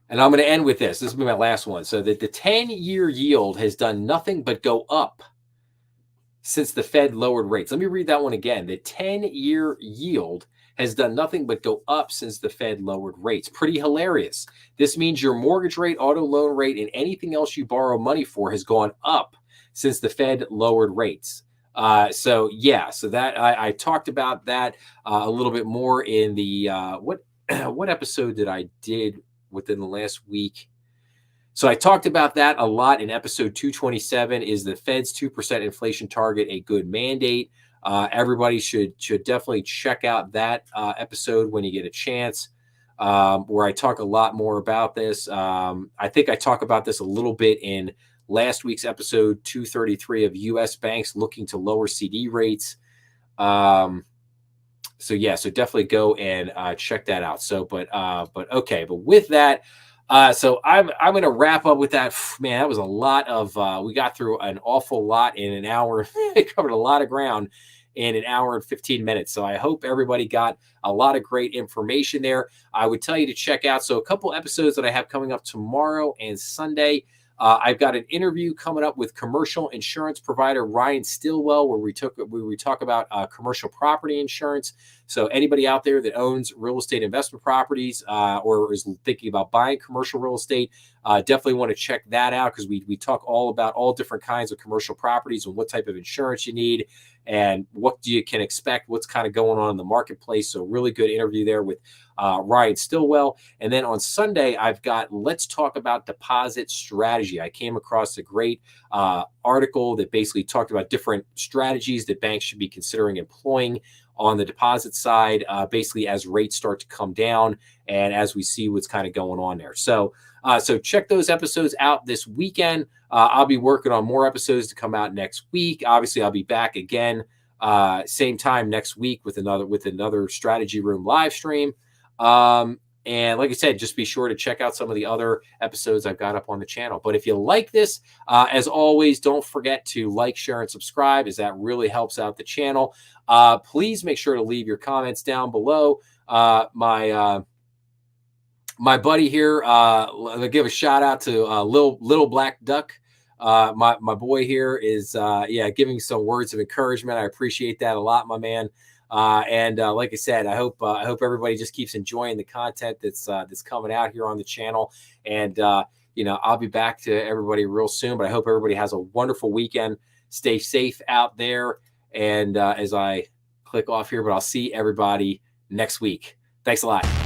And I'm going to end with this. This will be my last one. So that the 10-year yield has done nothing but go up since the Fed lowered rates. Let me read that one again. The 10-year yield has done nothing but go up since the Fed lowered rates. Pretty hilarious. This means your mortgage rate, auto loan rate, and anything else you borrow money for has gone up since the Fed lowered rates. So that I talked about that a little bit more in the what episode did I did within the last week? So I talked about that a lot in episode 227. Is the Fed's 2% inflation target a good mandate? Everybody should definitely check out that episode when you get a chance, where I talk a lot more about this. I think I talk about this a little bit in last week's episode 233 of U.S. banks looking to lower CD rates. So definitely go and check that out. But with that. So I'm going to wrap up with that. Man, that was a lot of, we got through an awful lot in an hour. It covered a lot of ground in an hour and 15 minutes. So I hope everybody got a lot of great information there. I would tell you to check out. So a couple episodes that I have coming up tomorrow and Sunday. I've got an interview coming up with commercial insurance provider Ryan Stillwell, where we talk about commercial property insurance. So anybody out there that owns real estate investment properties or is thinking about buying commercial real estate, definitely want to check that out, because we talk all about all different kinds of commercial properties and what type of insurance you need and what you can expect, what's kind of going on in the marketplace. So really good interview there with Ryan Stillwell. And then on Sunday, I've got Let's Talk About Deposit Strategy. I came across a great article that basically talked about different strategies that banks should be considering employing on the deposit side, basically as rates start to come down and as we see what's kind of going on there. So check those episodes out this weekend. I'll be working on more episodes to come out next week. Obviously, I'll be back again same time next week with another Strategy Room live stream. And like I said, just be sure to check out some of the other episodes I've got up on the channel. But if you like this, as always, don't forget to like, share, and subscribe, as that really helps out the channel. Please make sure to leave your comments down below. My buddy here, I'll give a shout out to Little Black Duck. My boy here is giving some words of encouragement. I appreciate that a lot, my man. And like I said, I hope everybody just keeps enjoying the content that's coming out here on the channel. And I'll be back to everybody real soon. But I hope everybody has a wonderful weekend. Stay safe out there. And as I click off here, but I'll see everybody next week. Thanks a lot.